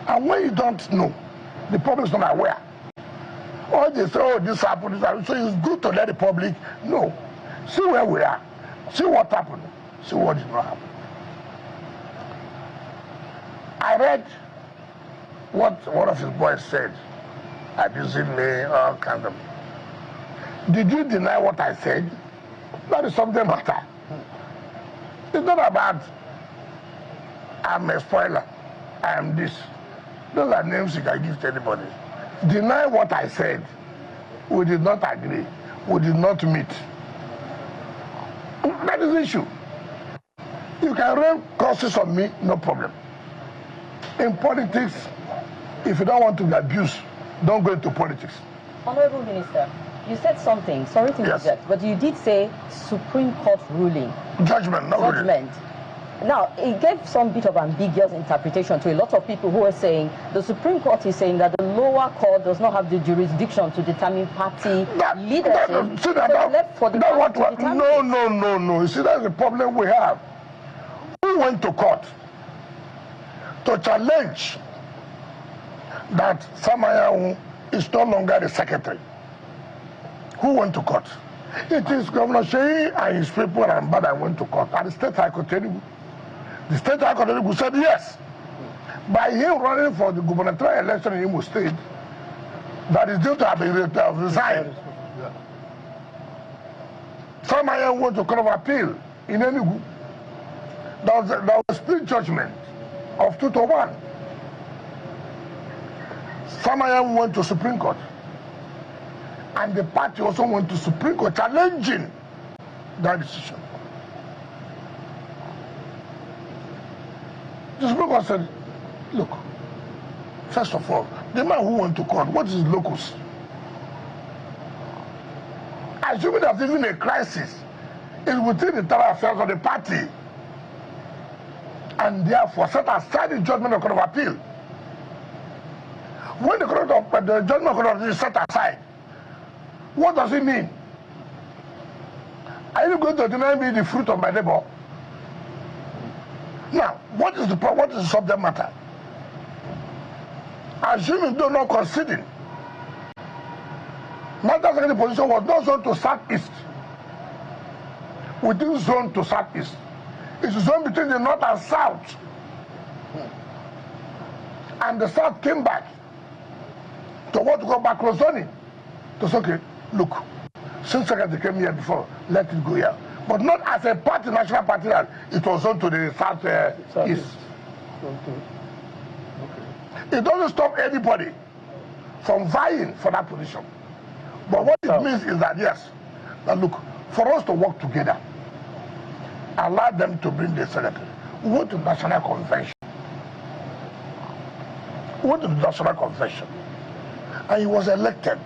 And when you don't know, the public is not aware. Or they say, oh, this happened, this happened. So it's good to let the public know. See where we are. See what happened. See what did not happen. I read what one of his boys said, abusing me, all kinds of. Did you deny what I said? That is something matter. It's not about I'm a spoiler, I am this. Those are names you can give to anybody. Deny what I said. We did not agree. We did not meet. That is the issue. You can run courses on me, no problem. In politics, if you don't want to be abused, don't go into politics. Honorable Minister, you said something, sorry to interject, but you did say Supreme Court ruling. Judgment, not ruling. Judgment. Now, it gave some bit of ambiguous interpretation to a lot of people who are saying the Supreme Court is saying that the lower court does not have the jurisdiction to determine party leadership. No. You see, that's the problem we have. Who went to court to challenge that Samayang is no longer the secretary? Who went to court? It is Governor Sheyi and his people and Bada went to court. And the State High Court, the State High Court said yes. By him running for the gubernatorial election in Imo State, that is due to have resigned. Samayang went to Court of Appeal in Enugu. There was a split judgment of 2-1. Samayang went to Supreme Court. And the party also went to Supreme Court challenging that decision. The Supreme Court said, look, first of all, the man who went to court, what is his locus? Assuming that even a crisis is within the internal affairs of the party, and therefore set aside the judgment of the Court of Appeal. When the judgment of the Court of Appeal is set aside, what does it mean? Are you going to deny me the fruit of my labor? Now, what is the subject matter? Assuming they're not conceding, Malta secondary position was not zoned to southeast. Within zone to southeast. It's a zone between the north and south. And the south came back to want to go back close zoning. To say, okay, look, since secretary came here before, let it go here. But not as a party, national party, that it was zoned to the southeast. Okay. It doesn't stop anybody from vying for that position. But what it means is that, yes, that look, for us to work together, allow them to bring the secretary. We went to the National Convention. And he was elected.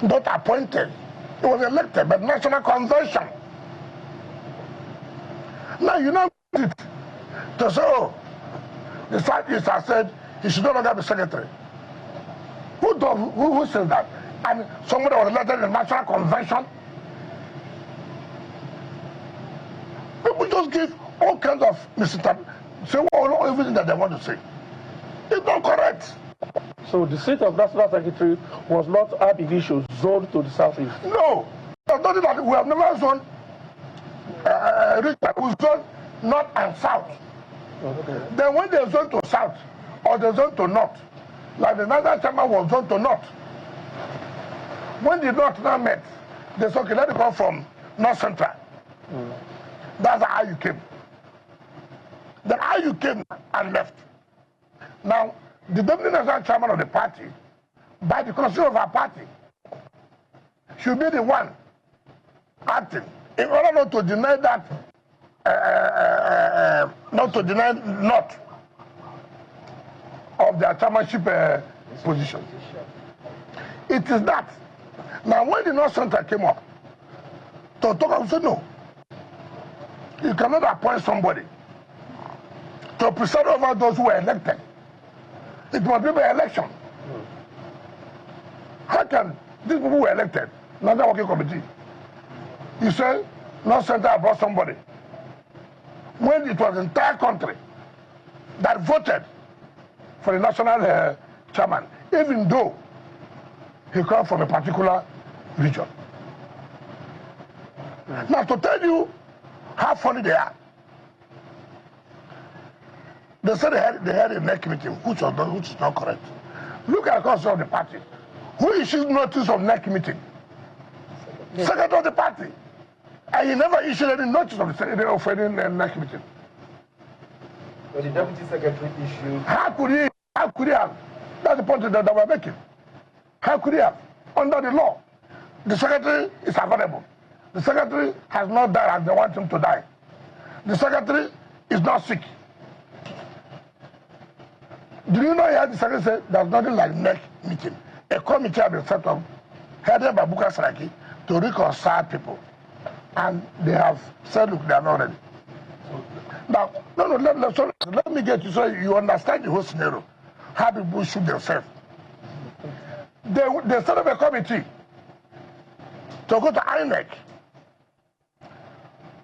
Not appointed. He was elected by the National Convention. Now you know it. To say, oh, the Southeast has said he should no longer be secretary. Who says that? And somebody was elected in the National Convention. People just give all kinds of misinterpretation, say everything that they want to say. It's not correct. So the seat of National Secretary was not ab initio zoned to the southeast? No. We have never zoned we zoned north and south. Okay. Then when they zoned to south, or they zoned to north, like the National Chairman was zoned to north, when the north now met, they said, okay, let it go from north central. That's how you came. how you came and left. Now, the deputy national chairman of the party, by the constitution of our party, should be the one acting in order not to deny that, not of their chairmanship position. It is that. Now, when the North Center came up to talk, I said, no, you cannot appoint somebody to preside over those who were elected. It must be by election. How can these people who were elected, National Working Committee, you say North Center brought somebody when it was the entire country that voted for the national chairman, even though he comes from a particular region. Now, to tell you how funny they are, they said they had a neck meeting, which is not correct. Look at the constitution of the party. Who issued notice of neck meeting? Secretary of the party. And he never issued any notice of any neck meeting. But the deputy secretary issued. How could he have? That's the point that we're making. How could he have? Under the law, the secretary is available. The secretary has not died as they want him to die. The secretary is not sick. Do you know the secretary said there's nothing like neck meeting? A committee has been set up, headed by Buka Saraki, to reconcile people. And they have said, look, they are not ready. Now, let me get you so you understand the whole scenario. How people shoot themselves. They set up a committee to go to INEC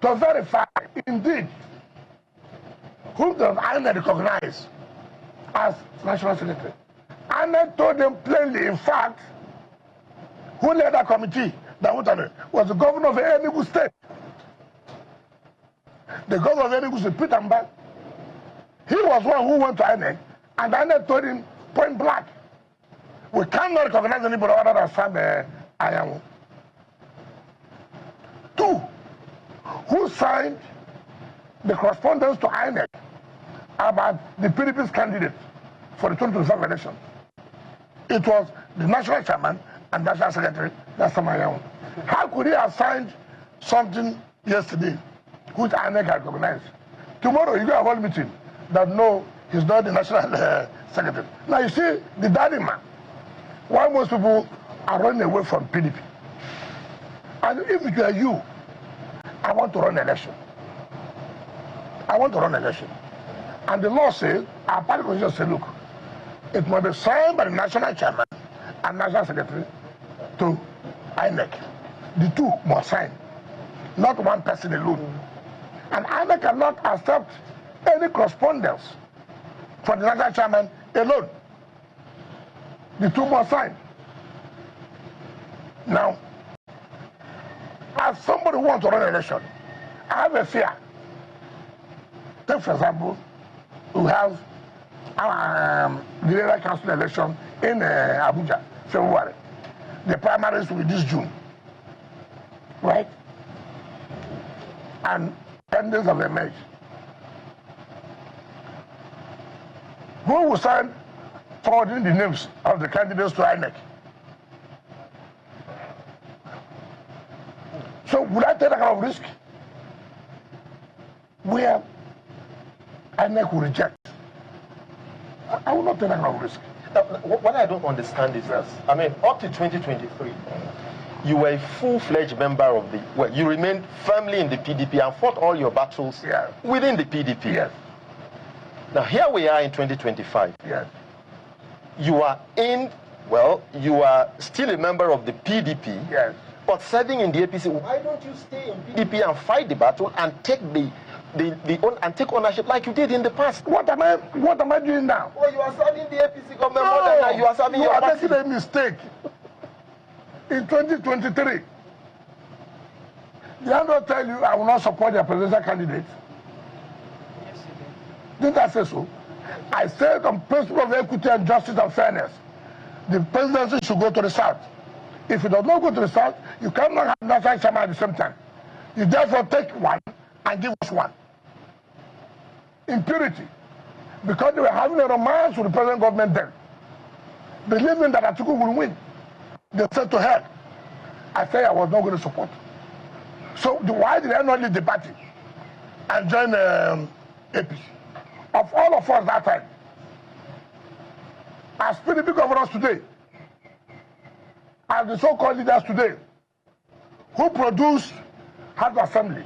to verify, indeed, whom does INEC recognize as National Secretary. INEC told them plainly, in fact, who led that committee that went on it was the governor of Enugu State. The governor of Enugu State, Peter Mbak, he was one who went to INEC, and INEC told him point blank, we cannot recognize anybody other than Sam Ayamu. 2, who signed the correspondence to INEC about the PDP's candidate for the 2025 election? It was the national chairman and national secretary, that's Sam Ayamu. How could he have signed something yesterday which INEC had recognized? Tomorrow you got a whole meeting that no, he's not the national secretary. Now you see the dilemma. Why most people are running away from PDP. And if it were you, I want to run an election. I want to run an election. And the law says, our party constitution says, look, it must be signed by the national chairman and national secretary to INEC. The two must sign, not one person alone. And INEC cannot accept any correspondence from the national chairman alone. The two must sign. Now, as somebody who wants to run an election, I have a fear. Take, for example, we have the area council election in Abuja, February. The primaries will be this June, right? And 10 days of the May. Who will sign forwarding the names of the candidates to INEC? So would I take that kind of risk? Where INEC will reject. I will not take that kind of risk. Now, what I don't understand is that, I mean, up to 2023, you were a full-fledged member of the, well, you remained firmly in the PDP and fought all your battles within the PDP. Yes. Now, here we are in 2025. Yes. You are in, well, you are still a member of the PDP, yes, but serving in the APC. Why don't you stay in PDP and fight the battle and take take ownership like you did in the past? What am I doing now? Oh, you are serving the APC government more than now. You are serving your party. You are making a mistake. In 2023, did I not tell you I will not support your presidential candidate? Yes, you did. Didn't I say so? I said on principle of equity and justice and fairness, the presidency should go to the South. If it does not go to the South, you cannot have national chairman at the same time. You therefore take one and give us one. impunity because they were having a romance with the present government then, believing that Atiku will win. They said to her, I said I was not going to support. So why did I not leave the party and join APC? Of all of us that time, as PDP governors today, as the so-called leaders today, who produced House Assembly,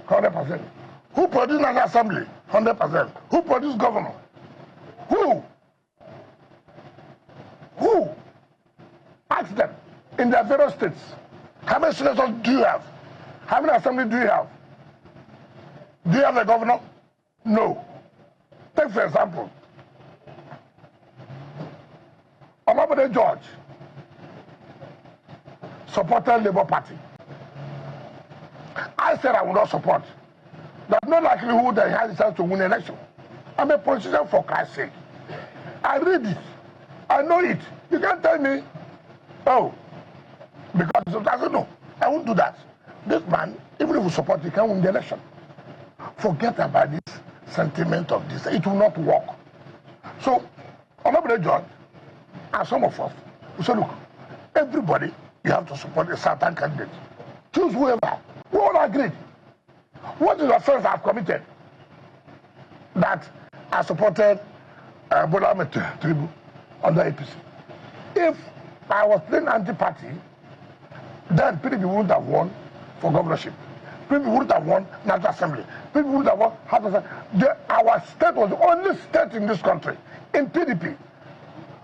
100%. Who produced National Assembly, 100%. Who produced governor? Who? Ask them in their various states. How many senators do you have? How many assemblies do you have? Do you have a governor? No. Take for example, Olabode George supported Labour Party. I said I would not support. There's no likelihood that he has a chance to win an election. I'm a politician for Christ's sake. I read it. I know it. You can't tell me, oh, because I said no, I won't do that. This man, even if we support, he can't win the election. Forget about this sentiment of this. It will not work. So, Olabode George and some of us, we said, look, everybody, you have to support a certain candidate. Choose whoever. We all agreed. What is the offense I've committed? That I supported Bola Ahmed Tinubu under APC. If I was playing anti-party, then PDP wouldn't have won for governorship. PDP wouldn't have won National Assembly. PDP wouldn't have won House Assembly. Our state was the only state in this country, in PDP,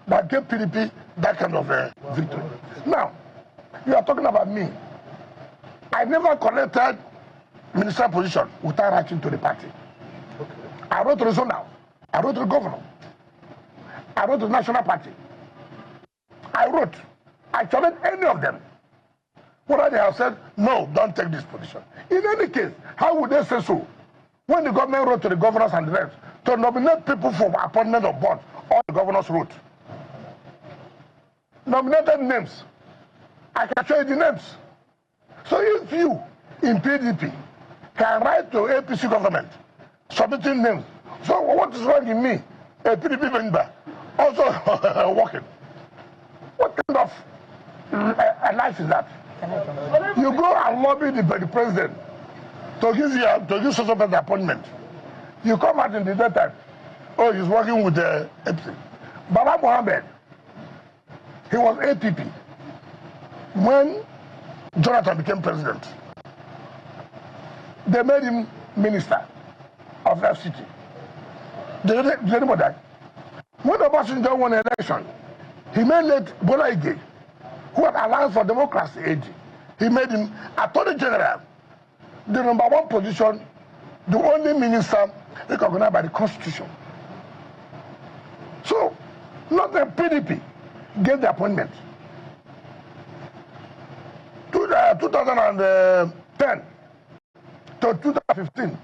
that gave PDP that kind of victory. Now, you are talking about me. I never collected ministerial position without writing to the party. Okay. I wrote to the zonal. I wrote to the governor. I wrote to the national party. I challenged any of them. Whether they have said, no, don't take this position. In any case, how would they say so? When the government wrote to the governors and the rest to nominate people for appointment of board, all the governors wrote. Nominated names. I can show you the names. So if you, in PDP, can write to APC government, submitting names, so what is wrong in me, a PDP member, also working? What kind of a life is that? You go and lobby the president to give social appointment. You come out in the daytime, oh, he's working with the APC. Baba Mohammed, he was APP. When Jonathan became president, they made him minister of FCT. Did anybody know that? When Obasanjo won the election, he made late Bola Ige, who had Alliance for Democracy AG, he made him Attorney General, the #1 position, the only minister recognized by the Constitution. So, not the PDP gave the appointment. 2010 to 2015,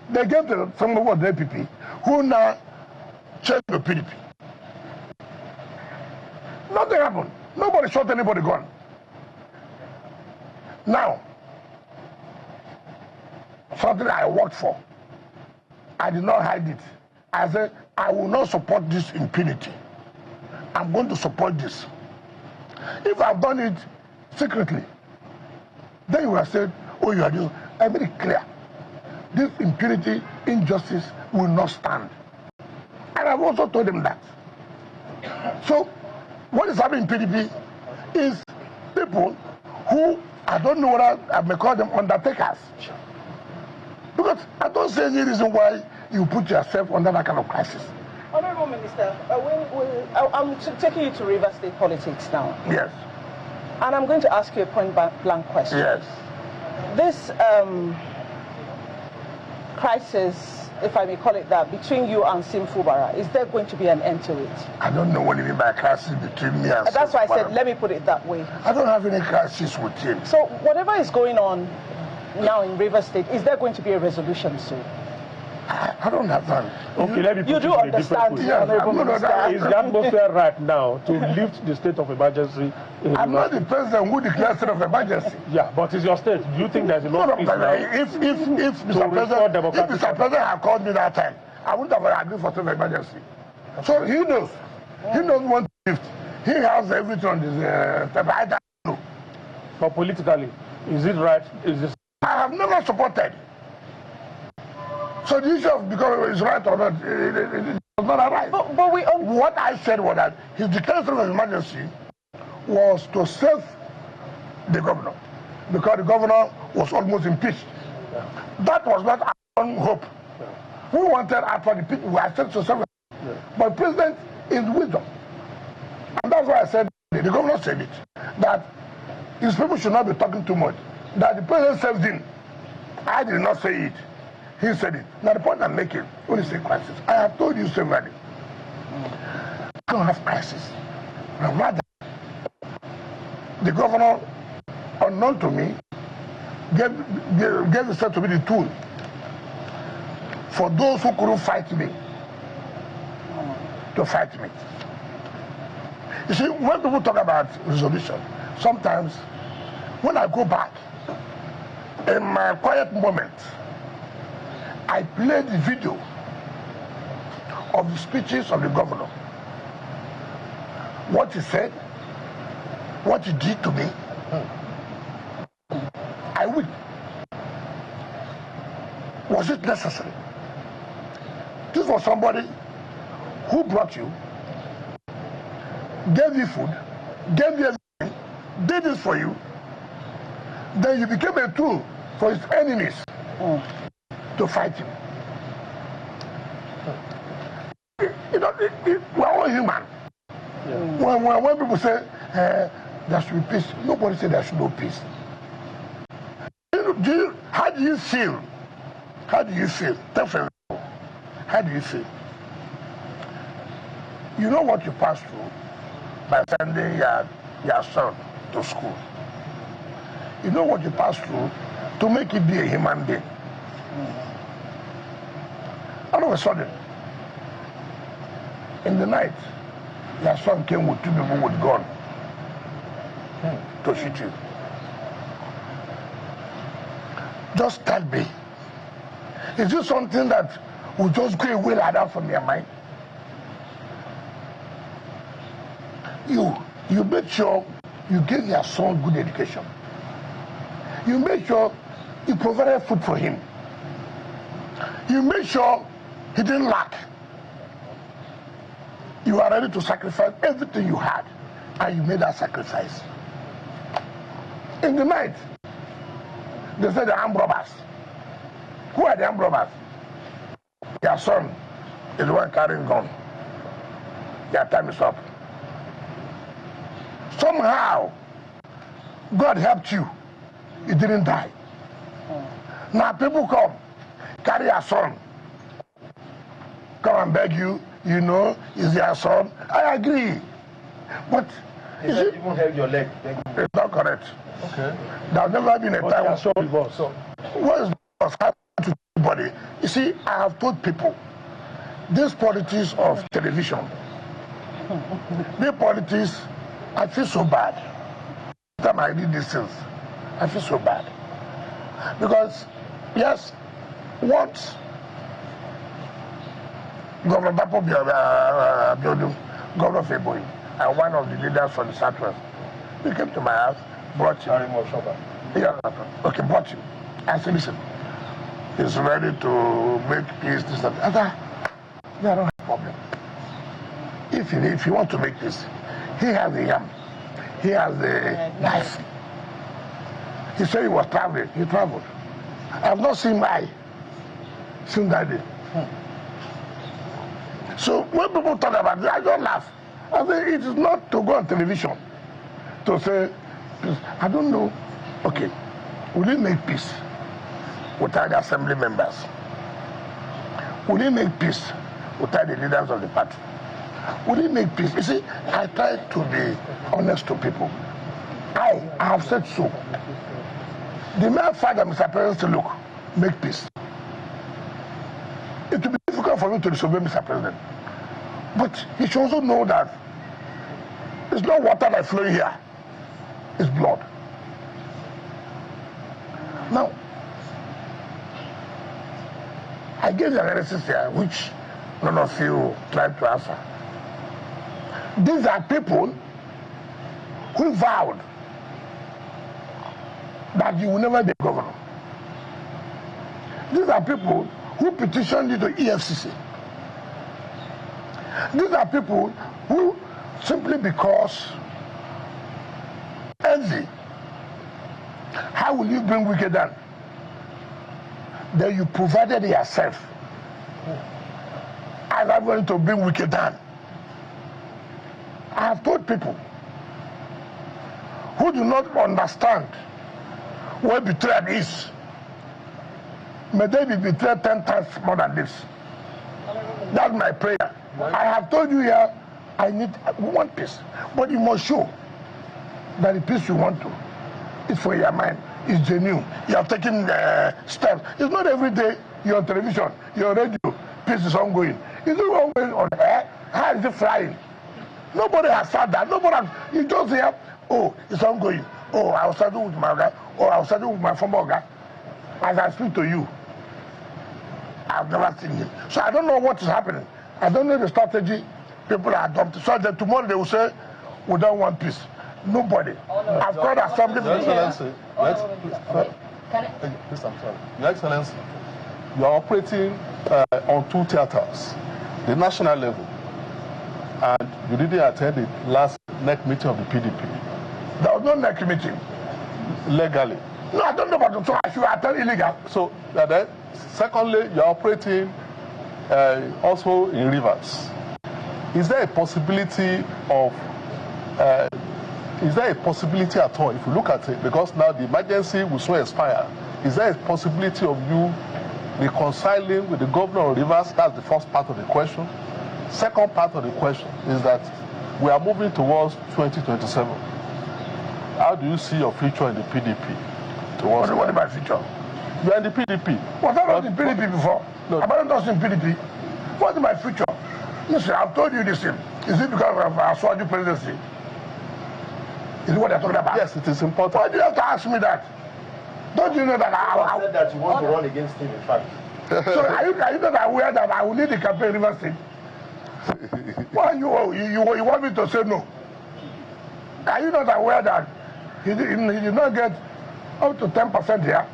they gave some of the APP, who now changed the PDP. Nothing happened. Nobody shot anybody gun. Now, something I worked for, I did not hide it. I said, I will not support this impunity. I'm going to support this. If I've done it secretly, then you have said, oh, you are doing. I made it clear. This impunity, injustice will not stand. And I've also told them that. So, what is happening in PDP is people who, I don't know whether I may call them undertakers. Because I don't see any reason why you put yourself under that kind of crisis. Honorable Minister, I'm taking you to River State politics now. Yes. And I'm going to ask you a point-blank question. Yes. This crisis, if I may call it that, between you and Sim Fubara, is there going to be an end to it? I don't know what you mean by crisis between me and That's Sim why I Fubara. said, let me put it that way. I don't have any crisis with him. So whatever is going on now in River State, is there going to be a resolution soon? I don't understand. Okay, let me put You do understand. Yes, Is the atmosphere right now to lift the state of emergency? I'm not the president who declares state of emergency. Yeah, but it's your state. Do you think there's enough peace now? If Mr. President had called me that time, I wouldn't have agreed for state of emergency. So he knows. He knows when to lift. He has everything on his table. I don't know. But politically, is it right? Is this? I have never supported. So the issue of because it's right or not, it was not right. But what I said was that his declaration of emergency was to save the governor, because the governor was almost impeached. Yeah. That was not our own hope. Yeah. We wanted after the people who accepted to serve. Yeah. But president is wisdom. And that's why I said, the governor said it, that his people should not be talking too much. That the president saved him. I did not say it. He said it. Now the point I'm making, when you say crisis, I have told you severally, I don't have crisis. But rather, the governor, unknown to me, gave himself to be the tool for those who couldn't fight me, to fight me. You see, when people talk about resolution, sometimes when I go back, in my quiet moment, I play the video of the speeches of the governor. What he said, what he did to me. I will. Was it necessary? This was somebody who brought you, gave you food, gave you everything, did this for you. Then you became a tool for his enemies to fight him. You know, we're all human. Yeah. When people say there should be peace, nobody said there should be no peace. How do you feel? How do you feel? How do you feel? You know what you passed through by sending your son to school. You know what you passed through to make it be a human being. All of a sudden, in the night, your son came with two people with gun to shoot you. Just tell me, is this something that will just go away like that from your mind? You make sure you give your son good education. You make sure you provided food for him. You make sure he didn't lack. You are ready to sacrifice everything you had, and you made that sacrifice. In the night, they said the armed robbers. Who are the armed robbers? Your son is the one carrying gun. Your time is up. Somehow, God helped you. You didn't die. Now people come, carry your son, come and beg you, you know, is your son. I agree. But he said even held your leg. It's not correct. Okay. There's never been a time. So what is happening to everybody? You see, I have told people, this politics of television, this politics, I feel so bad. Every time I read these things, I feel so bad. Because, yes, once Governor Bapo Biodun, Governor Feboy, and one of the leaders from the Southwest, he came to my house, brought him. Yeah, okay, brought him. I said, listen, he's ready to make peace, this and that. I said, yeah, I don't have a problem. If you want to make peace, he has the yam, he has the knife. He said he was traveling. He traveled. I have not seen my eye since that day. So when people talk about it, I don't laugh. I say it is not to go on television to say, I don't know. Okay, will he make peace without the assembly members? Will he make peace without the leaders of the party? Will he make peace? You see, I try to be honest to people. I have said so. The mere fact that Mr. President said, look, make peace. it will be difficult for me to disobey Mr. President. But he should also know that it's not water that's flowing here, it's blood. Now, I gave the analysis here, which none of you tried to answer. These are people who vowed that you will never be governor. These are people who petitioned you to EFCC. These are people who, simply because envy, how will you bring Wike down? Then you provided yourself. And I'm going to bring Wike down. I have told people who do not understand what betrayal is, may they be betrayed 10 times more than this. That's my prayer. I have told you here, we want peace. But you must show that the peace you want to is for your mind, is genuine. You are taking steps. It's not every day you're on television, you're on radio, peace is ongoing. Is it ongoing on air? How is it flying? Nobody has said that. Nobody has, you just hear, oh, it's ongoing. Oh, I was studying with my guy. Oh, I was studying with my former guy. As I speak to you, I've never seen him. So I don't know what is happening. I don't know the strategy people are adopting. So that tomorrow they will say, we don't want peace. Nobody. I've called assembly. Your Excellency, please, I'm sorry. Your Excellency, you are operating on two theaters, the national level, and you didn't attend the last NEC meeting of the PDP. There was no NEC meeting. Legally. No, I don't know about it, so I should attend illegal. So, then, secondly, you are operating also in rivers. Is there a possibility of, at all, if you look at it, because now the emergency will soon expire, is there a possibility of you reconciling with the governor of Rivers? That's the first part of the question. Second part of the question is that we are moving towards 2027. How do you see your future in the PDP? What is my future? You are in the PDP. Was I not in PDP before? No. Am I not in PDP? What is my future? Listen, I've told you this thing. Is it because of our Swaju presidency? Is it what they're talking about? Yes, it is important. Why do you have to ask me that? Don't you know that I said that you want to run against him, in fact. So are you not aware that I will need the campaign in Rivers State? Why you want me to say no? Are you not aware that he did not get up to 10% here,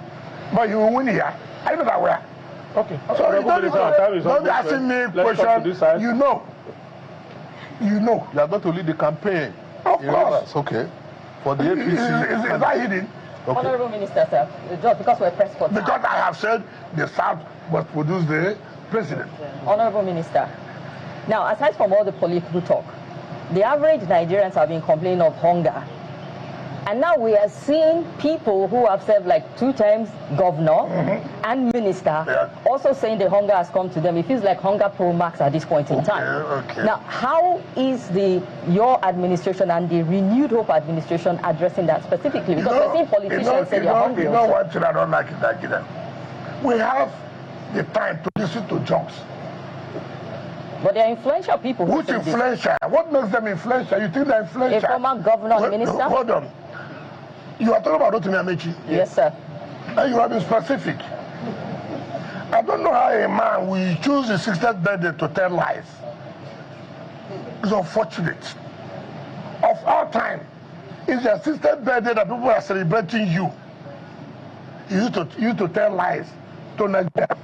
but you will win here? Are you not aware? Okay. So don't be asking me questions. You know. You are going to lead the campaign. Of course. Okay. For the APC. Is that hidden? Okay. Honorable Minister, sir, just because we're pressed for time. Because I have said the South must produce the president. Honorable Minister, now aside from all the political talk, the average Nigerians have been complaining of hunger. And now we are seeing people who have served like 2 times governor and minister also saying the hunger has come to them. It feels like hunger pro max at this point in time. Okay. Now, how is your administration and the Renewed Hope administration addressing that specifically? Because we're seeing politicians say they're hungry. You know what I don't like in Nigeria? We have the time to listen to jokes. But they're influential people. Which influential? What makes them influential? You think they're influential? A former governor and minister? No, hold on. You are talking about Rotimi Amechi? Yes, sir. And you have been specific. I don't know how a man will choose his 60th birthday to tell lies. It's unfortunate. Of all time, it's your 60th birthday that people are celebrating you. You used to tell lies to Nigeria.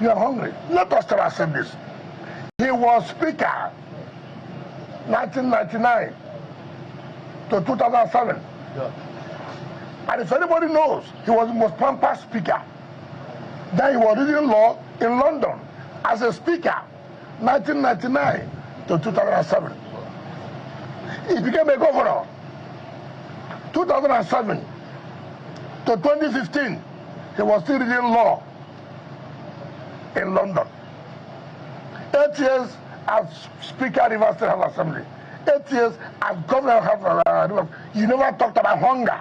You are hungry. Let us tell ourselves this. He was Speaker 1999 to 2007. Yeah. And if anybody knows, he was the most pampered speaker. Then he was reading law in London as a speaker, 1999 to 2007. He became a governor, 2007 to 2015. He was still reading law in London. 8 years as Speaker of Rivers State House Assembly. 8 years as Governor of Rivers. You never talked about hunger.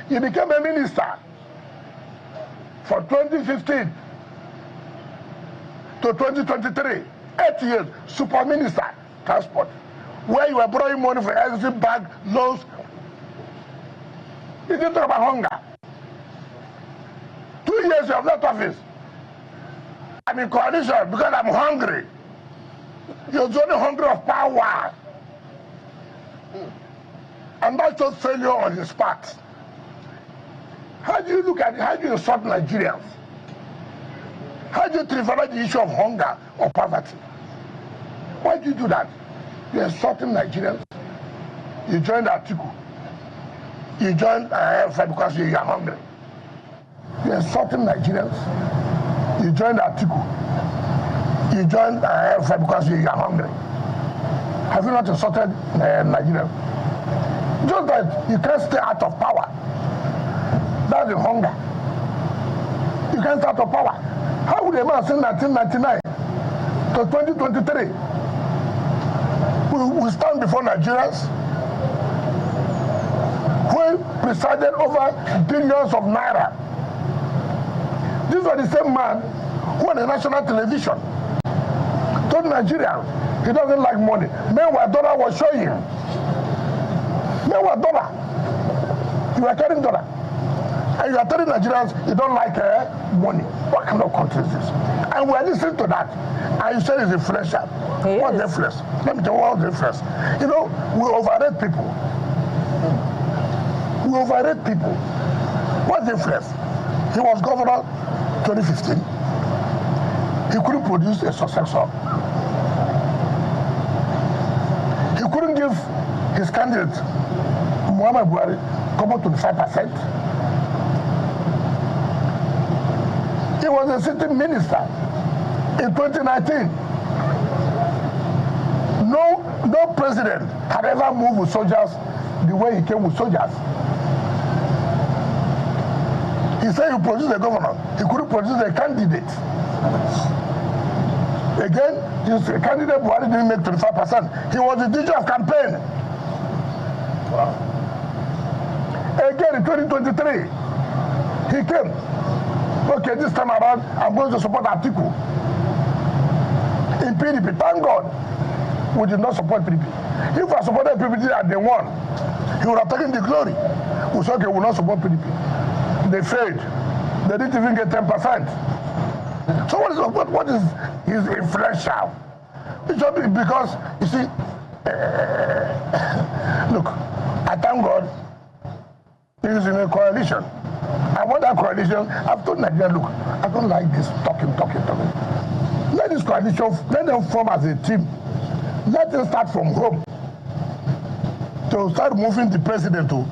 You became a minister for 2015 to 2023, 8 years, super minister, transport, where you were borrowing money for everything, bank loans. You didn't talk about hunger. 2 years you have left office. I'm in coalition because I'm hungry. You're only hungry of power. And that's just failure on his part. How do you look at it? How do you insult Nigerians? How do you trivialize the issue of hunger or poverty? Why do you do that? You're insulting Nigerians. You joined Atiku. You joined because you are hungry. You're insulting Nigerians. You joined Atiku. You joined because you are hungry. Have you not insulted Nigerians? Just that you can't stay out of power. That's the hunger. You can't stay out of power. How would a man since 1999 to 2023 will stand before Nigerians who presided over billions of naira? These are the same man who on the national television told Nigerians he doesn't like money. Meanwhile, dollar was showing him. Meanwhile, dollar. You are carrying dollar. And you are telling Nigerians you don't like money. What kind of country is this? And we are listening to that. And you said it's influential. What's the influence? Let me tell you what's the influence. You know, we overrate people. We overrate people. What's the influence? He was governor 2015. He couldn't produce a successor. He couldn't give his candidate, Muhammad Buhari, come up to 5%. He was a sitting minister in 2019. No president had ever moved with soldiers the way he came with soldiers. He said he produced a governor. He couldn't produce a candidate. Again, his candidate Buhari didn't make 25%. He was the DJ of campaign. Wow. Again, in 2023, he came. Okay, this time around, I'm going to support Atiku. In PDP, thank God, we did not support PDP. If I supported PDP and they won, he would have taken the glory. We said, okay, we will not support PDP. They failed. They didn't even get 10%. So what is his influential? It's just because, you see, look, I thank God he is in a coalition. I want that coalition. I've told Nigeria, look, I don't like this talking. Let this coalition, let them form as a team. Let them start from home to start moving the president to.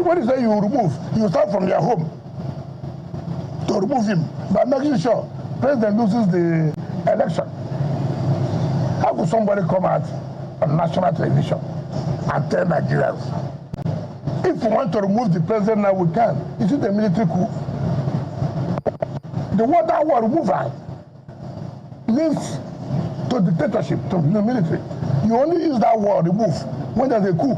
What is that you remove? You start from your home to remove him by making sure president loses the election. How could somebody come out on national television and tell Nigerians, if we want to remove the president now, we can. Is it a military coup? The water war removal leads to dictatorship, to the military. You only use that word, remove, when there's a coup.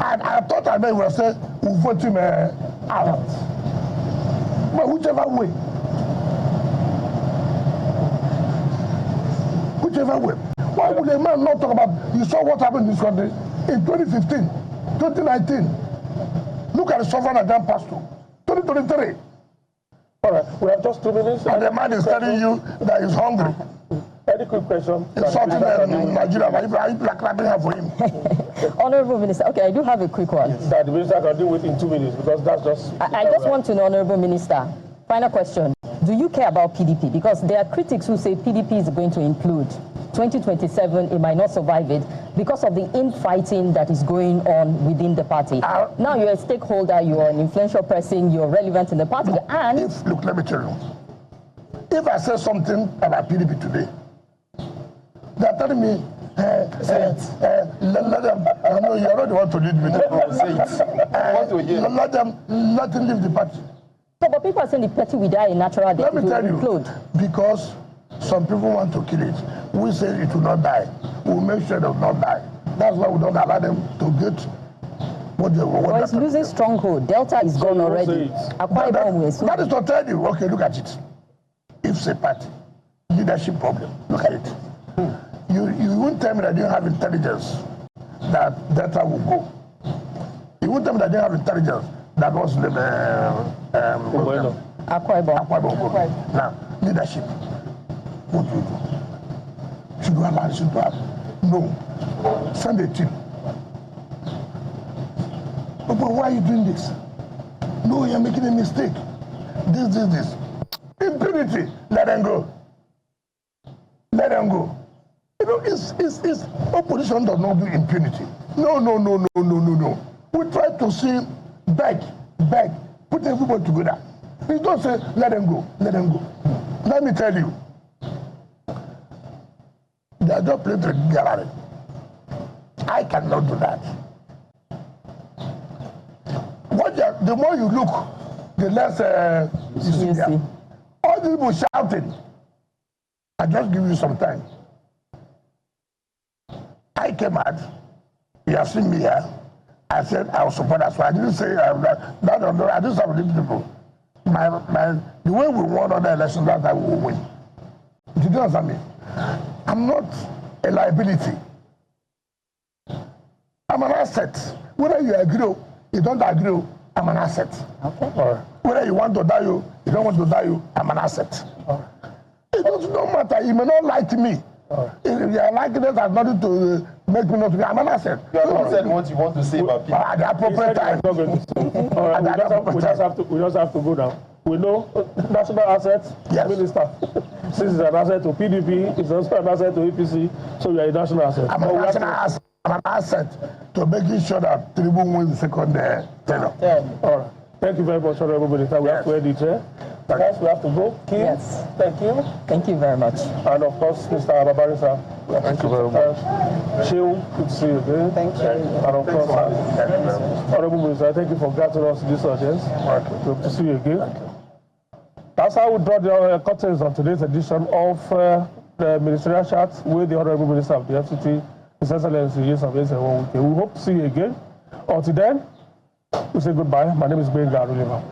And I thought I may well say, we'll vote him out. But whichever way. Whichever way. Why would a man not talk about, you saw what happened in this country in 2015, 2019. Look at the sovereign and Jan Pastor, 2023. All right, we have just 2 minutes. And the man is telling you that he's hungry. Any quick question? Insulting Nigeria, are you clapping her for him? Honorable Minister, okay, I do have a quick one. That the Minister can deal with in 2 minutes because that's just... I just want to know, Honorable Minister, final question. Do you care about PDP? Because there are critics who say PDP is going to implode. 2027, it might not survive it because of the infighting that is going on within the party. Now you're a stakeholder, you're an influential person, you're relevant in the party, and... Look, let me tell you. If I say something about PDP today, they're telling me, let them, no, you're not the one to lead me. Let them leave the party. No, but people are saying the party will die a natural death. Let me tell you, because some people want to kill it. We say it will not die. We'll make sure it will not die. That's why we don't allow them to get But it's losing stronghold. Delta is gone already. That is to tell you, okay, look at it. If it's a party, leadership problem, look at it. You won't tell me that you don't have intelligence that Delta will go. You won't tell me that you don't have intelligence that was Akwa Ibom. Now, leadership, what do you do? Should you allow it? Should you have? No. Send a team. But why are you doing this? No, you're making a mistake. This. Impunity. Let them go. Let them go. You know, it's opposition does not do impunity. No. We try to see beg, put everybody together. We don't say, let them go. Let me tell you, they are just playing the gallery. I cannot do that. The more you look, the less you see there. All the people shouting. I just give you some time. I came out. You have seen me here. I said I will support that. So I didn't say that. I didn't support these people. The way we won other elections, that's how we will win. Did you understand me? I'm not a liability. I'm an asset. Whether you agree or you don't agree, I'm an asset. Okay. Whether you want to die, you don't want to die, I'm an asset. It does not matter. You may not like me. If your likeness has nothing to make me not to be, I'm an asset. You have said what you want to say about people. At the appropriate time. We just have to go down. We know national assets, yes. Minister. Since it's an asset to PDP, it's also an asset to APC, so you are a national asset. I'm an asset to making sure that Tinubu wins the second tenure. All right. Thank you very much, Honorable Minister. We have to end it here. Yes, we have to go. Kim, yes. Thank you. Thank you very much. And of course, Mr. Ababari, sir. Thank you very much. Sheil, good to see you again. Thank you. And of course, Honorable Minister, thank you for granting us this audience. Good to see you again. That's how we draw the curtains on today's edition of the Ministerial Chat with the Honorable Minister of the FCT, His Excellency Nyesom. We hope to see you again. Until then, we say goodbye. My name is Benga Arulema.